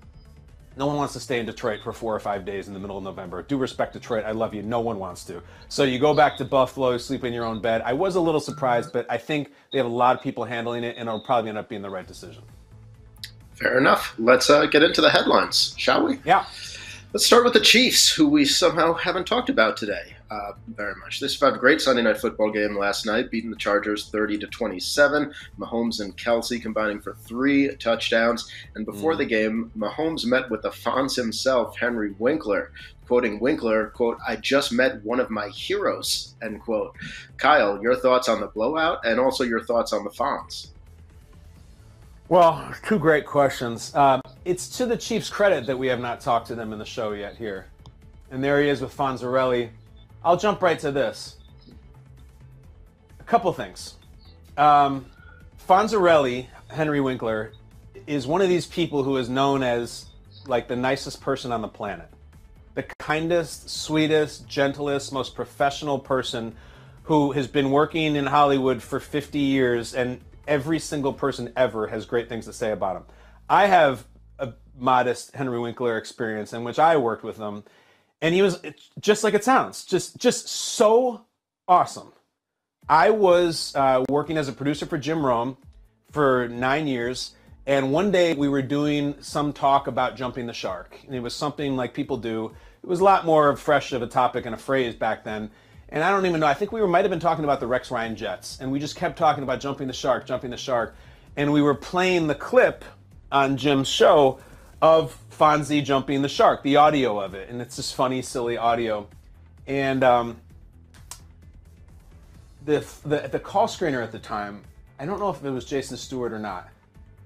no one wants to stay in Detroit for 4 or 5 days in the middle of November. Do respect Detroit. I love you. No one wants to. So you go back to Buffalo, sleep in your own bed. I was a little surprised, but I think they have a lot of people handling it, and it'll probably end up being the right decision. Fair enough. Let's get into the headlines, shall we? Yeah. Let's start with the Chiefs, who we somehow haven't talked about today very much. They survived a great Sunday night football game last night, beating the Chargers 30-27. Mahomes and Kelsey combining for 3 touchdowns. And before the game, Mahomes met with the Fonz himself, Henry Winkler. Quoting Winkler, quote, "I just met one of my heroes," end quote. Kyle, your thoughts on the blowout and also your thoughts on the Fonz? Well, 2 great questions. It's to the Chiefs' credit that we have not talked to them in the show yet here. And there he is with Fonzarelli. I'll jump right to this. A couple things. Fonzarelli, Henry Winkler, is one of these people who is known as like the nicest person on the planet. The kindest, sweetest, gentlest, most professional person who has been working in Hollywood for 50 years, and every single person ever has great things to say about him. I have a modest Henry Winkler experience in which I worked with him. And he was just like it sounds, just so awesome. I was working as a producer for Jim Rome for 9 years. And one day we were doing some talk about jumping the shark. And it was something like people do. It was a lot more fresh of a topic and a phrase back then. And I don't even know, I think we might have been talking about the Rex Ryan Jets. And we just kept talking about jumping the shark, jumping the shark. And we were playing the clip on Jim's show of Fonzie jumping the shark, the audio of it. And it's this funny, silly audio. And the call screener at the time, I don't know if it was Jason Stewart or not,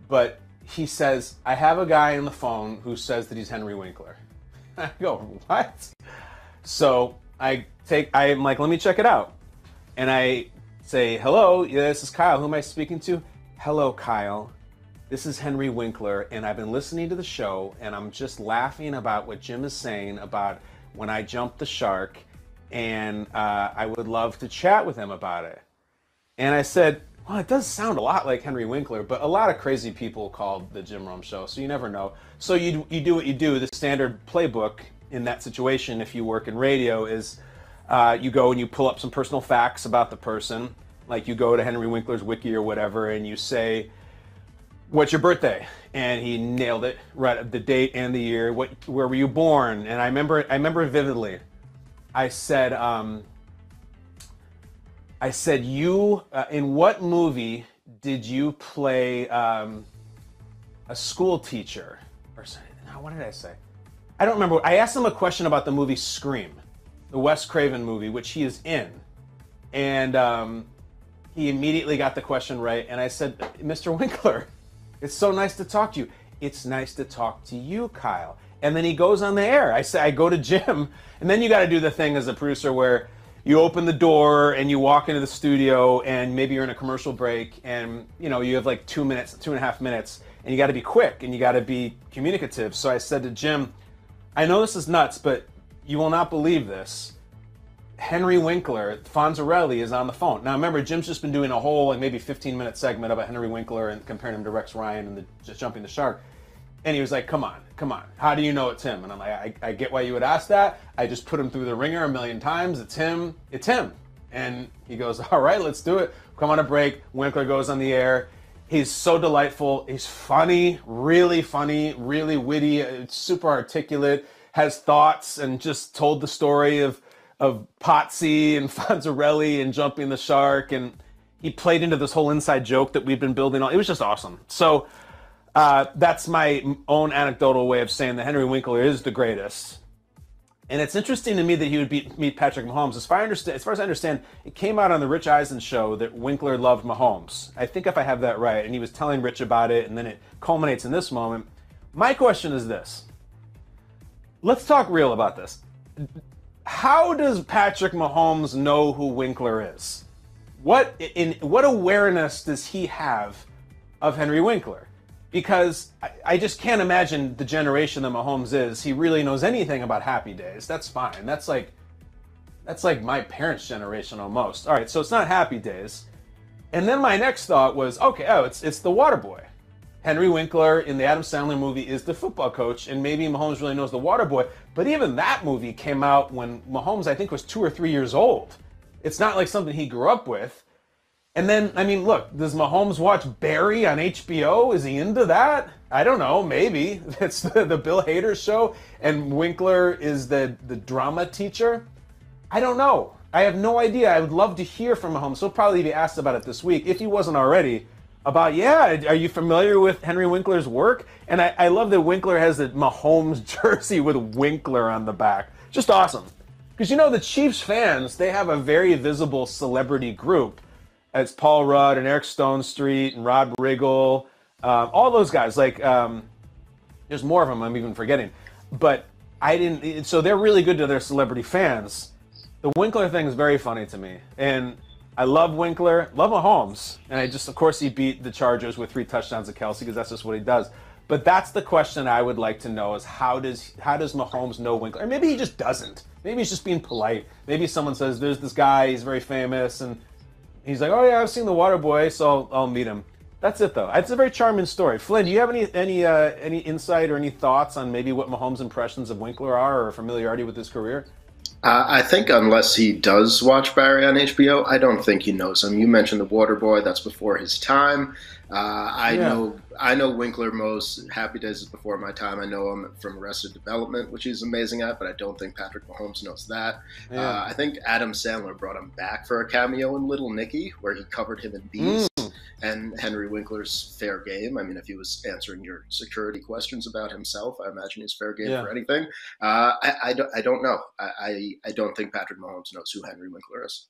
but he says, I have a guy on the phone who says that he's Henry Winkler. I go, what? So I'm like, let me check it out. And I say, hello, yeah, this is Kyle. Who am I speaking to? Hello, Kyle. This is Henry Winkler, and I've been listening to the show, and I'm just laughing about what Jim is saying about when I jumped the shark, and I would love to chat with him about it. And I said, well, it does sound a lot like Henry Winkler, but a lot of crazy people called the Jim Rome show, so you never know. So you do what you do. The standard playbook in that situation, if you work in radio, is you go and you pull up some personal facts about the person. Like you go to Henry Winkler's wiki or whatever, and you say, what's your birthday? And he nailed it, right? The date and the year. Where were you born? And I remember vividly. I said, you, in what movie did you play a school teacher? Or no, what did I say? I don't remember. I asked him a question about the movie Scream, the Wes Craven movie, which he is in. And he immediately got the question right. And I said, Mr. Winkler, it's so nice to talk to you. It's nice to talk to you, Kyle. And then he goes on the air. I go to Jim. And then you got to do the thing as a producer where you open the door and you walk into the studio and maybe you're in a commercial break and you have like 2 minutes, 2.5 minutes, and you got to be quick and you got to be communicative. So I said to Jim, I know this is nuts, but you will not believe this. Henry Winkler, Fonzarelli, is on the phone. Now remember, Jim's just been doing a whole like maybe 15-minute segment about Henry Winkler and comparing him to Rex Ryan and just jumping the shark. And he was like, come on. How do you know it's him? And I'm like, I get why you would ask that. I just put him through the ringer a million times. It's him. And he goes, all right, let's do it. Come on a break. Winkler goes on the air. He's so delightful. He's funny, really witty, super articulate, has thoughts, and just told the story of Potsy and Fonzarelli and jumping the shark. And he played into this whole inside joke that we've been building on. It was just awesome. So that's my own anecdotal way of saying that Henry Winkler is the greatest. And it's interesting to me that he would meet Patrick Mahomes. As far as I understand, it came out on the Rich Eisen show that Winkler loved Mahomes. I think if I have that right. And he was telling Rich about it, and then it culminates in this moment. My question is this. Let's talk real about this. How does Patrick Mahomes know who Winkler is? What awareness does he have of Henry Winkler? Because I just can't imagine the generation that Mahomes is. He really knows anything about Happy Days. That's fine. That's like my parents' generation almost. All right, so it's not Happy Days. And then my next thought was, it's the Waterboy. Henry Winkler in the Adam Sandler movie is the football coach, and maybe Mahomes really knows the Waterboy. But even that movie came out when Mahomes, I think, was 2 or 3 years old. It's not like something he grew up with. And then, look, does Mahomes watch Barry on HBO? Is he into that? I don't know, maybe. It's the Bill Hader show, and Winkler is the drama teacher. I don't know. I have no idea. I would love to hear from Mahomes. He'll probably be asked about it this week, if he wasn't already, about, are you familiar with Henry Winkler's work? And I love that Winkler has the Mahomes jersey with Winkler on the back. Just awesome. Because, the Chiefs fans, they have a very visible celebrity group. It's Paul Rudd and Eric Stonestreet and Rod Riggle, all those guys. There's more of them I'm even forgetting. But so they're really good to their celebrity fans. The Winkler thing is very funny to me. And I love Winkler, love Mahomes. And of course, he beat the Chargers with 3 touchdowns to Kelsey because that's just what he does. But that's the question I would like to know is how does Mahomes know Winkler? Or maybe he just doesn't. Maybe he's just being polite. Maybe someone says, there's this guy, he's very famous, and he's like, oh yeah, I've seen the Waterboy, so I'll meet him. That's it, though. It's a very charming story. Flynn, do you have any insight or any thoughts on maybe what Mahomes' impressions of Winkler are, or familiarity with his career? I think unless he does watch Barry on HBO, I don't think he knows him. You mentioned the Water Boy; that's before his time. I know Winkler most. Happy Days is before my time. I know him from Arrested Development, which he's amazing at, but I don't think Patrick Mahomes knows that. Yeah. I think Adam Sandler brought him back for a cameo in Little Nicky, where he covered him in bees. And Henry Winkler's fair game. I mean, if he was answering your security questions about himself, I imagine he's fair game for anything. I don't know. I don't think Patrick Mahomes knows who Henry Winkler is.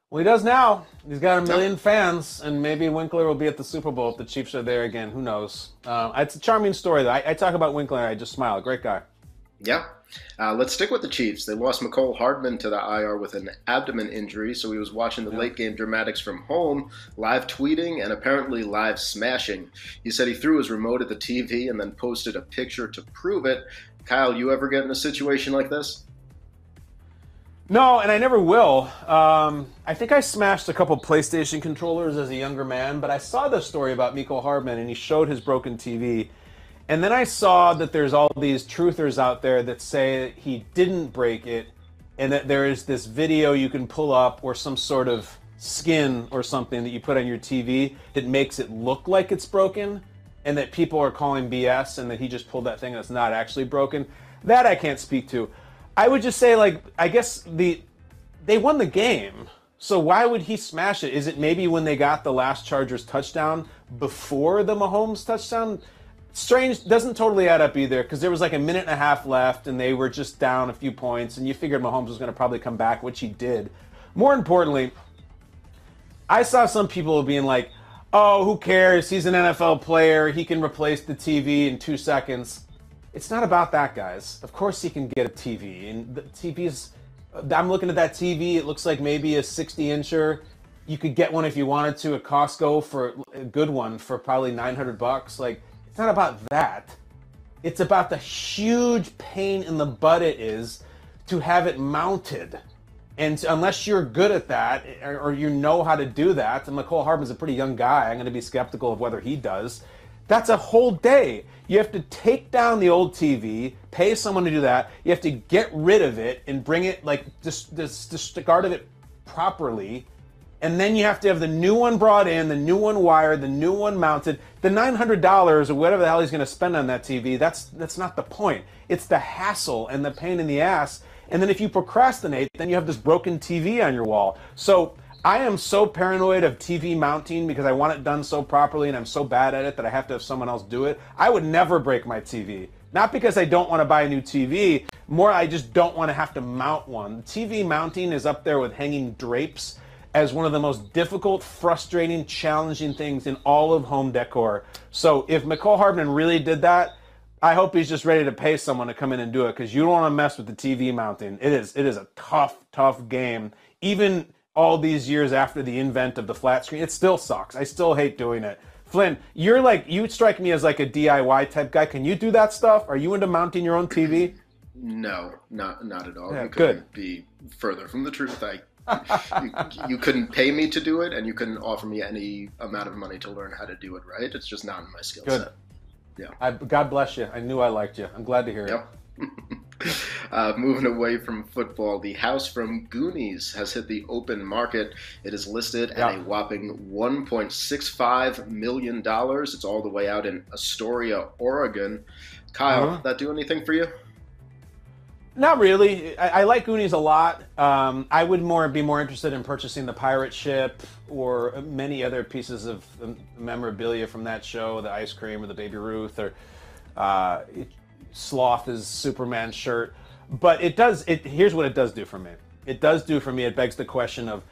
Well, he does now. He's got 1 million fans, and maybe Winkler will be at the Super Bowl if the Chiefs are there again. Who knows? It's a charming story, though. I talk about Winkler, and I just smile. Great guy. Yeah. Let's stick with the Chiefs. They lost Mecole Hardman to the IR with an abdomen injury, so he was watching the late game dramatics from home, live tweeting, and apparently live smashing. He said he threw his remote at the TV and then posted a picture to prove it. Kyle, you ever get in a situation like this? No, and I never will. I think I smashed a couple PlayStation controllers as a younger man, but I saw the story about Mecole Hardman, and he showed his broken TV. And then I saw that there's all these truthers out there that say he didn't break it, and that there is this video you can pull up or some sort of skin or something that you put on your TV that makes it look like it's broken, and that people are calling BS, and that he just pulled that thing and it's not actually broken. That I can't speak to. I would just say, like, I guess they won the game, so why would he smash it? Is it maybe when they got the last Chargers touchdown before the Mahomes touchdown? Strange, doesn't totally add up either, because there was like a minute and a half left and they were just down a few points, and you figured Mahomes was going to probably come back, which he did. More importantly, I saw some people being like, oh, who cares? He's an NFL player. He can replace the TV in 2 seconds. It's not about that, guys. Of course he can get a TV. And the TV's, I'm looking at that TV. It looks like maybe a 60-incher. You could get one if you wanted to at Costco for a good one for probably $900. Like, it's not about that. It's about the huge pain in the butt it is to have it mounted. And unless you're good at that, or you know how to do that, and Mecole Hardman's a pretty young guy, I'm going to be skeptical of whether he does. That's a whole day. You have to take down the old TV, pay someone to do that. You have to get rid of it and bring it, like, discard of it properly. And then you have to have the new one brought in, the new one wired, the new one mounted. The $900 or whatever the hell he's going to spend on that TV, that's not the point. It's the hassle and the pain in the ass. And then if you procrastinate, then you have this broken TV on your wall. So I am so paranoid of TV mounting because I want it done so properly and I'm so bad at it that I have to have someone else do it. I would never break my TV. Not because I don't want to buy a new TV, more I just don't want to have to mount one. TV mounting is up there with hanging drapes as one of the most difficult, frustrating, challenging things in all of home decor. So if Mecole Hardman really did that, I hope he's just ready to pay someone to come in and do it, because you don't want to mess with the TV mounting. It is a tough game. Even all these years after the invent of the flat screen, it still sucks. I still hate doing it. Flynn, you strike me as like a DIY type guy. Can you do that stuff? Are you into mounting your own TV? No, not at all. Yeah, you couldn't be further from the truth. You couldn't pay me to do it, and you couldn't offer me any amount of money to learn how to do it right. It's just not in my skill set. Yeah. God bless you. I knew I liked you. I'm glad to hear it. Moving away from football, the house from Goonies has hit the open market. It is listed at a whopping $1.65 million. It's all the way out in Astoria, Oregon. Kyle, did that do anything for you? Not really. I like Goonies a lot. I would be more interested in purchasing the pirate ship or many other pieces of memorabilia from that show, the ice cream or the Baby Ruth or Sloth's Superman shirt. But here's what it does do for me. It begs the question of,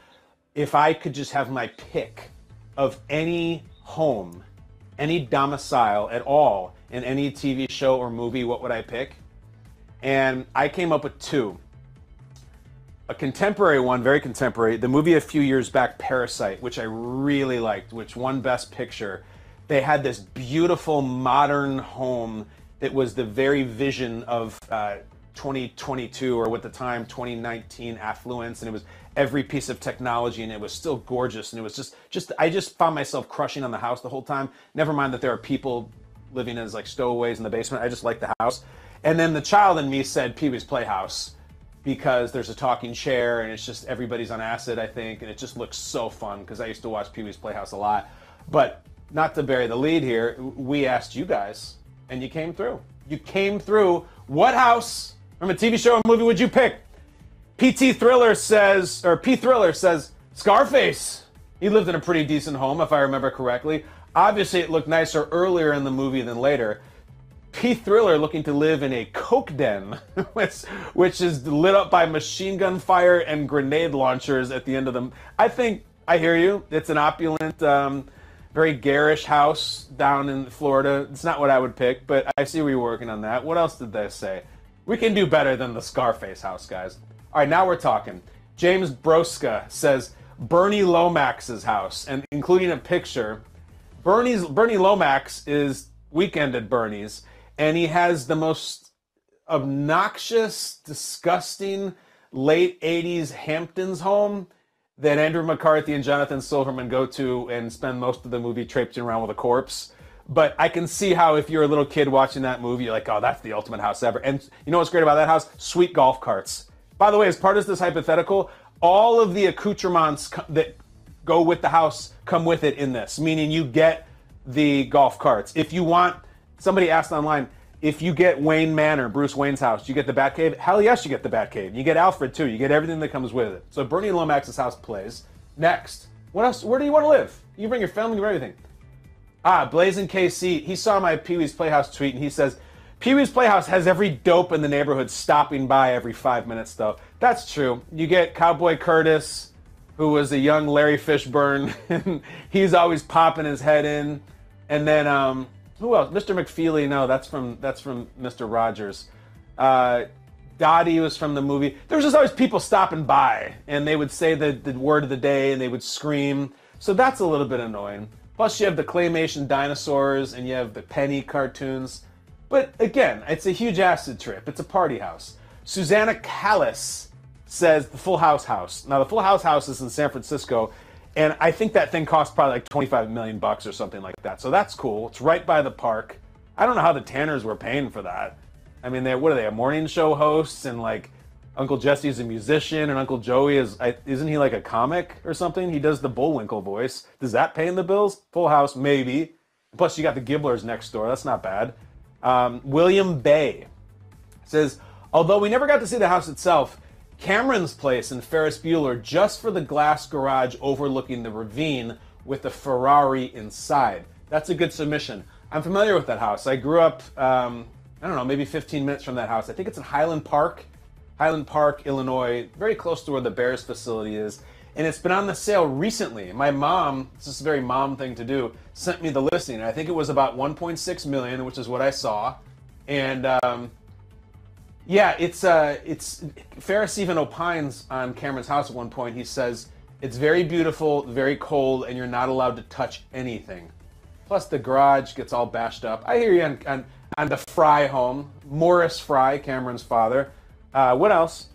if I could just have my pick of any home, any domicile at all in any TV show or movie, what would I pick? And I came up with two. A contemporary one, very contemporary, the movie a few years back, Parasite, which I really liked, which won Best Picture. They had this beautiful modern home that was the very vision of 2022 or at the time 2019 affluence, and it was every piece of technology, and it was still gorgeous, and it was just I just found myself crushing on the house the whole time. Never mind that there are people living as like stowaways in the basement. I just like the house. And then the child in me said Pee-wee's Playhouse because there's a talking chair and it's just everybody's on acid, I think, and it just looks so fun because I used to watch Pee-wee's Playhouse a lot. But not to bury the lead here, we asked you guys and you came through. You came through. What house from a TV show or movie would you pick? P Thriller says Scarface. He lived in a pretty decent home, if I remember correctly. Obviously, it looked nicer earlier in the movie than later. P Thriller looking to live in a coke den, which is lit up by machine gun fire and grenade launchers at the end of them. I think I hear you. It's an opulent, very garish house down in Florida. It's not what I would pick, but I see where you're working on that. What else did they say? We can do better than the Scarface house, guys. All right, now we're talking. James Broska says Bernie Lomax's house, and including a picture. Bernie Lomax is Weekend at Bernie's, and he has the most obnoxious, disgusting late 80s Hamptons home that Andrew McCarthy and Jonathan Silverman go to and spend most of the movie traipsing around with a corpse. But I can see how if you're a little kid watching that movie, you're like, oh, that's the ultimate house ever. And you know what's great about that house? Sweet golf carts. By the way, as part of this hypothetical, all of the accoutrements that go with the house come with it in this, meaning you get the golf carts. If you want, somebody asked online, if you get Wayne Manor, Bruce Wayne's house, you get the Batcave? Hell yes, you get the Batcave. You get Alfred too. You get everything that comes with it. So Bernie Lomax's house plays. Next. What else? Where do you want to live? You bring your family, you bring everything. Blazing KC, he saw my Pee-wee's Playhouse tweet and he says, Pee-wee's Playhouse has every dope in the neighborhood stopping by every 5 minutes though. That's true. You get Cowboy Curtis, who was a young Larry Fishburne, and he's always popping his head in. And then, who else? Mr. McFeely, no, that's from Mr. Rogers. Dottie was from the movie. There was just always people stopping by, and they would say the word of the day, and they would scream. So that's a little bit annoying. Plus, you have the claymation dinosaurs, and you have the Penny cartoons. But again, it's a huge acid trip. It's a party house. Susanna Callis says the Full House house. Now, the Full House house is in San Francisco, and I think that thing cost probably like $25 million or something like that. So that's cool. It's right by the park. I don't know how the Tanners were paying for that. I mean, what are they, a morning show hosts, and like Uncle Jesse's a musician, and Uncle Joey isn't he like a comic or something? He does the Bullwinkle voice. Does that pay in the bills? Full House, maybe. Plus, you got the Gibblers next door. That's not bad. William Bay says, although we never got to see the house itself, Cameron's place in Ferris Bueller just for the glass garage overlooking the ravine with a Ferrari inside. That's a good submission. I'm familiar with that house. I grew up, I don't know, maybe 15 minutes from that house. I think it's in Highland Park, Illinois, very close to where the Bears facility is. And it's been on the sale recently. My mom, this is a very mom thing to do, sent me the listing. I think it was about $1.6 million, which is what I saw. And yeah, it's Ferris even opines on Cameron's house at one point. He says it's very beautiful, very cold, and you're not allowed to touch anything. Plus the garage gets all bashed up. I hear you on the Fry home, Morris Fry, Cameron's father. What else?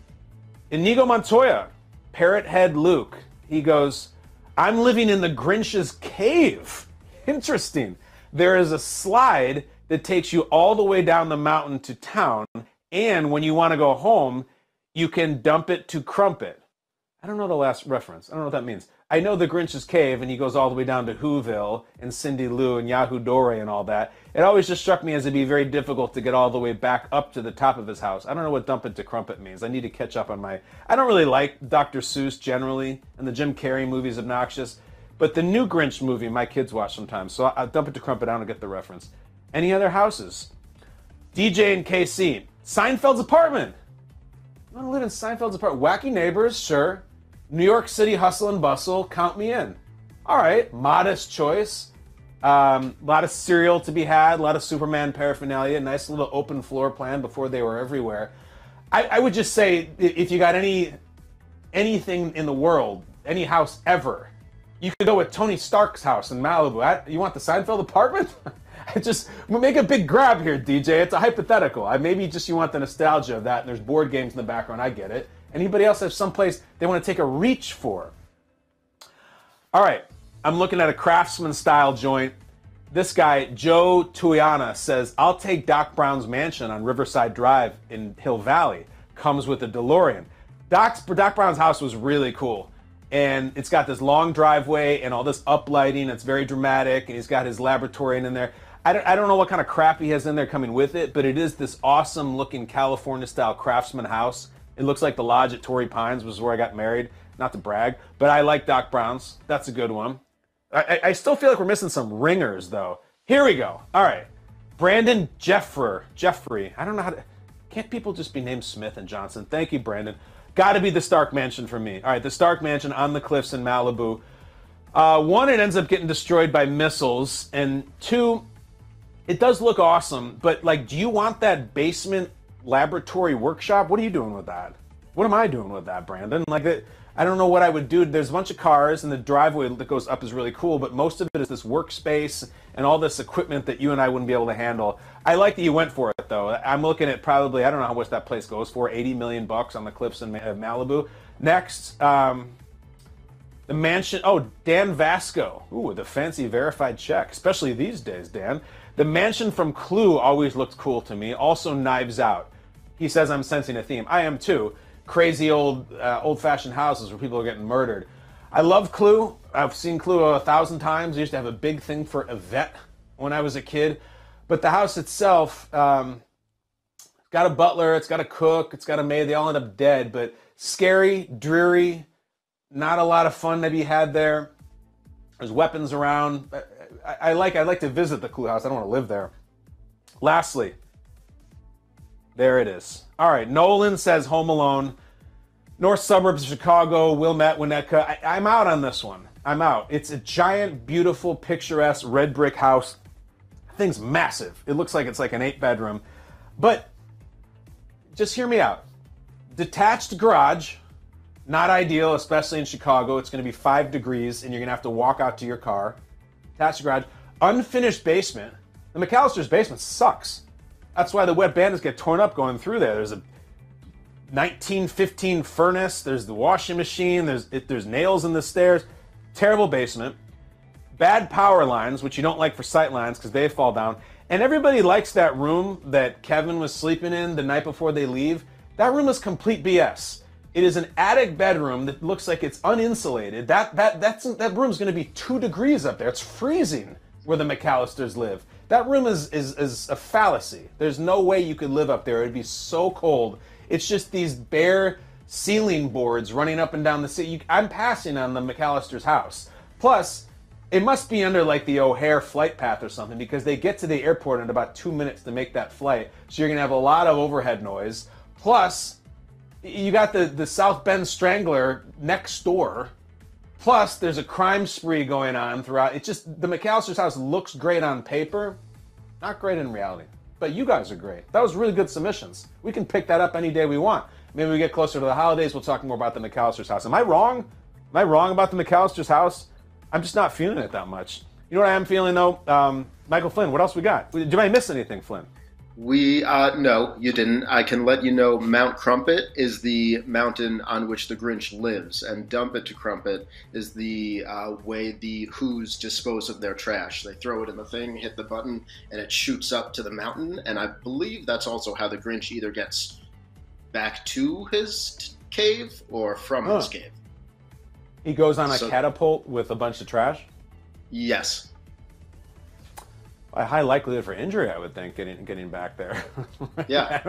Inigo Montoya, Parrot Head Luke. He goes, I'm living in the Grinch's cave. Interesting. There is a slide that takes you all the way down the mountain to town, and when you want to go home, you can dump it to Crumpet. I don't know the last reference. I don't know what that means. I know the Grinch's cave, and he goes all the way down to Whoville and Cindy Lou and Yahoo Dore and all that. It always just struck me as it'd be very difficult to get all the way back up to the top of his house. I don't know what dump it to Crumpet means. I need to catch up on my... I don't really like Dr. Seuss generally, and the Jim Carrey movie's obnoxious. But the new Grinch movie, my kids watch sometimes, so I'll dump it to Crumpet. I don't get the reference. Any other houses? DJ and KC. Seinfeld's apartment. I want to live in Seinfeld's apartment. Wacky neighbors, sure. New York City hustle and bustle, count me in. All right, modest choice. A lot of cereal to be had, a lot of Superman paraphernalia, nice little open floor plan before they were everywhere. I would just say, if you got anything in the world, any house ever, you could go with Tony Stark's house in Malibu. You want the Seinfeld apartment? Just make a big grab here, DJ. It's a hypothetical. Maybe just you want the nostalgia of that, and there's board games in the background. I get it. Anybody else have someplace they want to take a reach for? All right, I'm looking at a Craftsman-style joint. This guy, Joe Tuyana, says, I'll take Doc Brown's mansion on Riverside Drive in Hill Valley. Comes with a DeLorean. Doc Brown's house was really cool. And it's got this long driveway and all this uplighting. It's very dramatic, and he's got his laboratory in there. I don't know what kind of crap he has in there coming with it, but it is this awesome-looking California-style Craftsman house. It looks like the lodge at Torrey Pines, which is where I got married. Not to brag, but I like Doc Brown's. That's a good one. I still feel like we're missing some ringers, though. Here we go. All right. Brandon Jeffrey. I don't know how to... Can't people just be named Smith and Johnson? Thank you, Brandon. Got to be the Stark Mansion for me. All right, the Stark Mansion on the cliffs in Malibu. One, it ends up getting destroyed by missiles. And two, it does look awesome. But, like, do you want that basement laboratory workshop? What are you doing with that? What am I doing with that, Brandon? Like, I don't know what I would do. There's a bunch of cars, and the driveway that goes up is really cool, but most of it is this workspace and all this equipment that you and I wouldn't be able to handle. I like that you went for it, though. I'm looking at probably, I don't know how much that place goes for, $80 million on the cliffs in Malibu. Next, the mansion. Oh, Dan Vasco. Ooh, the fancy verified check, especially these days, Dan. The mansion from Clue always looked cool to me. Also, Knives Out. He says I'm sensing a theme. I am, too. Crazy old-fashioned houses where people are getting murdered. I love Clue. I've seen Clue 1,000 times. I used to have a big thing for Yvette when I was a kid. But the house itself, got a butler, it's got a cook, it's got a maid. They all end up dead. But scary, dreary, not a lot of fun to be had there. There's weapons around. I like to visit the Clue house. I don't want to live there. Lastly, there it is. All right, Nolan says Home Alone. North suburbs of Chicago, Wilmette, Winnetka. I'm out on this one. I'm out. It's a giant, beautiful, picturesque red brick house. The thing's massive. It looks like it's like an 8-bedroom. But just hear me out. Detached garage, not ideal, especially in Chicago. It's going to be 5 degrees, and you're going to have to walk out to your car. Detached garage. Unfinished basement. The McAllister's basement sucks. That's why the wet bandits get torn up going through there. There's a 1915 furnace. There's the washing machine. There's nails in the stairs. Terrible basement. Bad power lines, which you don't like for sight lines because they fall down. And everybody likes that room that Kevin was sleeping in the night before they leave. That room is complete BS. It is an attic bedroom that looks like it's uninsulated. That room's going to be 2 degrees up there. It's freezing where the McAllisters live. That room is a fallacy. There's no way you could live up there. It'd be so cold. It's just these bare ceiling boards running up and down the city. I'm passing on the McAllister's house. Plus, it must be under like the O'Hare flight path or something because they get to the airport in about 2 minutes to make that flight. So you're going to have a lot of overhead noise. Plus, you got the South Bend Strangler next door. Plus, there's a crime spree going on throughout. It's just, the McAllister's house looks great on paper, not great in reality. But you guys are great. That was really good submissions. We can pick that up any day we want. Maybe we get closer to the holidays, we'll talk more about the McAllister's house. Am I wrong? Am I wrong about the McAllister's house? I'm just not feeling it that much. You know what I am feeling, though? Michael Flynn, what else we got? Did I miss anything, Flynn? No, you didn't. I can let you know Mount Crumpet is the mountain on which the Grinch lives, and Dump It to Crumpet is the way the Who's dispose of their trash. They throw it in the thing, hit the button, and it shoots up to the mountain, and I believe that's also how the Grinch either gets back to his cave or from his cave. He goes on a catapult with a bunch of trash? Yes. A high likelihood for injury, I would think, getting back there. Yeah.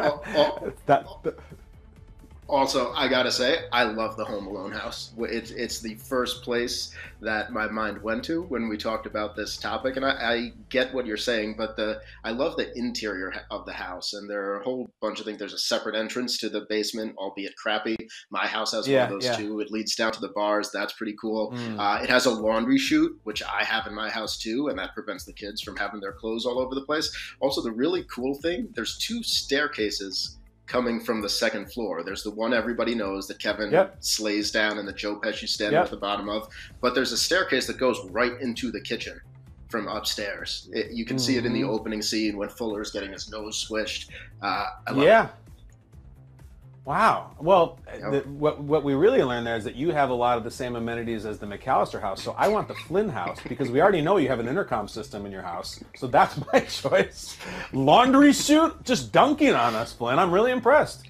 Also, I gotta say, I love the Home Alone house. It's the first place that my mind went to when we talked about this topic, and I get what you're saying, but I love the interior of the house, and there are a whole bunch of things. There's a separate entrance to the basement, albeit crappy. My house has one of those too. It leads down to the bars. That's pretty cool. It has a laundry chute, which I have in my house too, and that prevents the kids from having their clothes all over the place. Also, the really cool thing, there's 2 staircases coming from the second floor. There's the one everybody knows that Kevin slays down and the Joe Pesci stand at the bottom of. But there's a staircase that goes right into the kitchen from upstairs. You can see it in the opening scene when Fuller's getting his nose swished. I love it. Wow. Well, what we really learned there is that you have a lot of the same amenities as the McAllister house. So I want the Flynn house because we already know you have an intercom system in your house. So that's my choice. Laundry chute, just dunking on us, Flynn. I'm really impressed.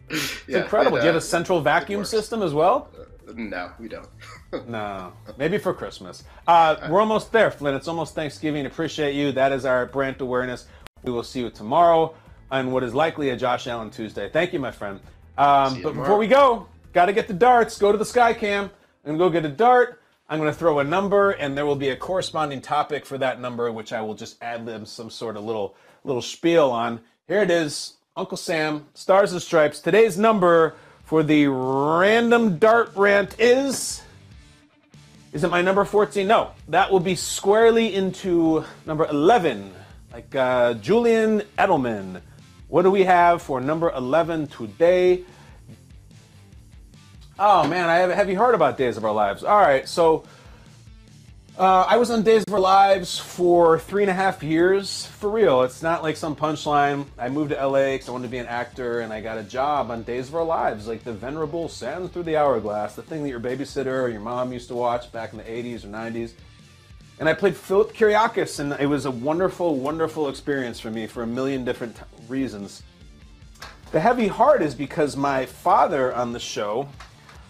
It's incredible. Do you have a central vacuum system as well? No, we don't. No, maybe for Christmas. We're almost there, Flynn. It's almost Thanksgiving. Appreciate you. That is our Brandt awareness. We will see you tomorrow on what is likely a Josh Allen Tuesday. Thank you, my friend. But before we go, got to get the darts. Go to the Skycam. I'm going to go get a dart. I'm going to throw a number, and there will be a corresponding topic for that number, which I will just ad-lib some sort of little spiel on. Here it is. Uncle Sam, Stars and Stripes. Today's number for the random dart rant is it my number 14? No, that will be squarely into number 11, like Julian Edelman. What do we have for number 11 today? Oh, man, I have a heavy heart about Days of Our Lives. All right, so I was on Days of Our Lives for 3.5 years. For real, it's not like some punchline. I moved to LA because I wanted to be an actor, and I got a job on Days of Our Lives, like the venerable Sands Through the Hourglass, the thing that your babysitter or your mom used to watch back in the 80s or 90s. And I played Philip Kyriakis, and it was a wonderful, wonderful experience for me for a million different reasons. The heavy heart is because my father on the show,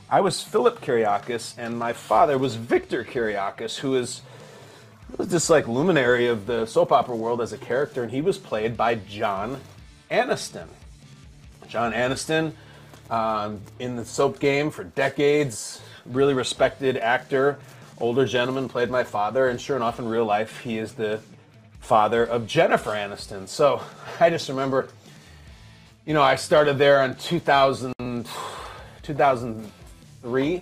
I was Philip Kyriakis, and my father was Victor Kyriakis, who was this like luminary of the soap opera world as a character, and he was played by John Aniston. John Aniston, in the soap game for decades, really respected actor. Older gentleman, played my father, and sure enough, in real life, he is the father of Jennifer Aniston. So I just remember, I started there in 2003,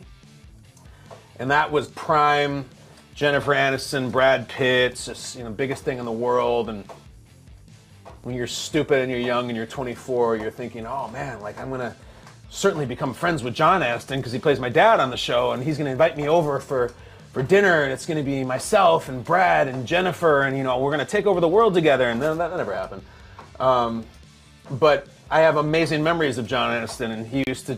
and that was prime Jennifer Aniston, Brad Pitt, just, biggest thing in the world. And when you're stupid and you're young and you're 24, you're thinking, oh man, like I'm gonna certainly become friends with John Aniston because he plays my dad on the show, and he's gonna invite me over for dinner, and it's going to be myself and Brad and Jennifer, and we're going to take over the world together. And then that never happened. But I have amazing memories of John Aniston, and he used to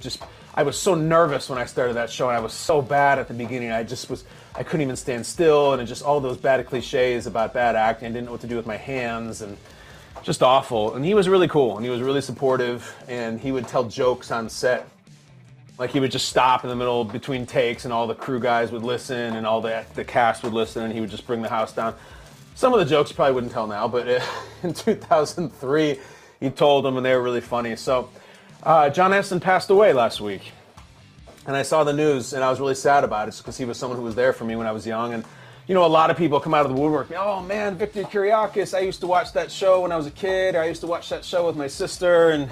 I was so nervous when I started that show, and I was so bad at the beginning. I couldn't even stand still, and just all those bad cliches about bad acting. I didn't know what to do with my hands, and just awful. And he was really cool, and he was really supportive, and he would tell jokes on set. Like he would just stop in the middle between takes, and all the crew guys would listen, and all the cast would listen, and he would just bring the house down. Some of the jokes you probably wouldn't tell now, but in 2003, he told them, and they were really funny. So John Aniston passed away last week, and I saw the news, and I was really sad about it because he was someone who was there for me when I was young. And a lot of people come out of the woodwork. Oh man, Victor Kyriakis! I used to watch that show when I was a kid, or I used to watch that show with my sister, and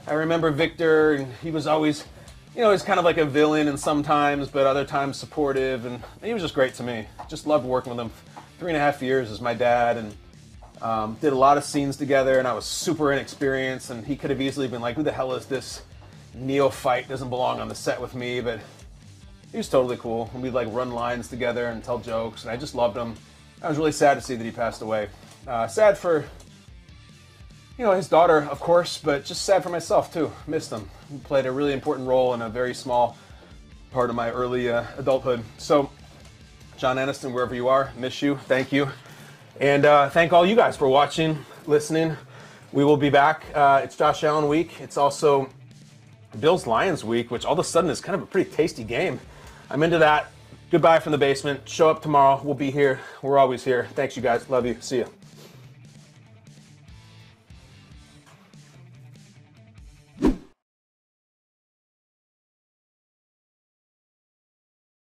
I remember Victor, and he was always. He's kind of like a villain and sometimes, but other times supportive, and he was just great to me. Just loved working with him. 3.5 years as my dad, and did a lot of scenes together, and I was super inexperienced, and he could have easily been like, who the hell is this neophyte, doesn't belong on the set with me, but he was totally cool. And we'd like run lines together and tell jokes, and I just loved him. I was really sad to see that he passed away. Sad for his daughter, of course, but just sad for myself, too. Missed him. He played a really important role in a very small part of my early adulthood. So, John Aniston, wherever you are, miss you. Thank you. And thank all you guys for watching, listening. We will be back. It's Josh Allen week. It's also Bills-Lions week, which all of a sudden is kind of a pretty tasty game. I'm into that. Goodbye from the basement. Show up tomorrow. We'll be here. We're always here. Thanks, you guys. Love you. See you.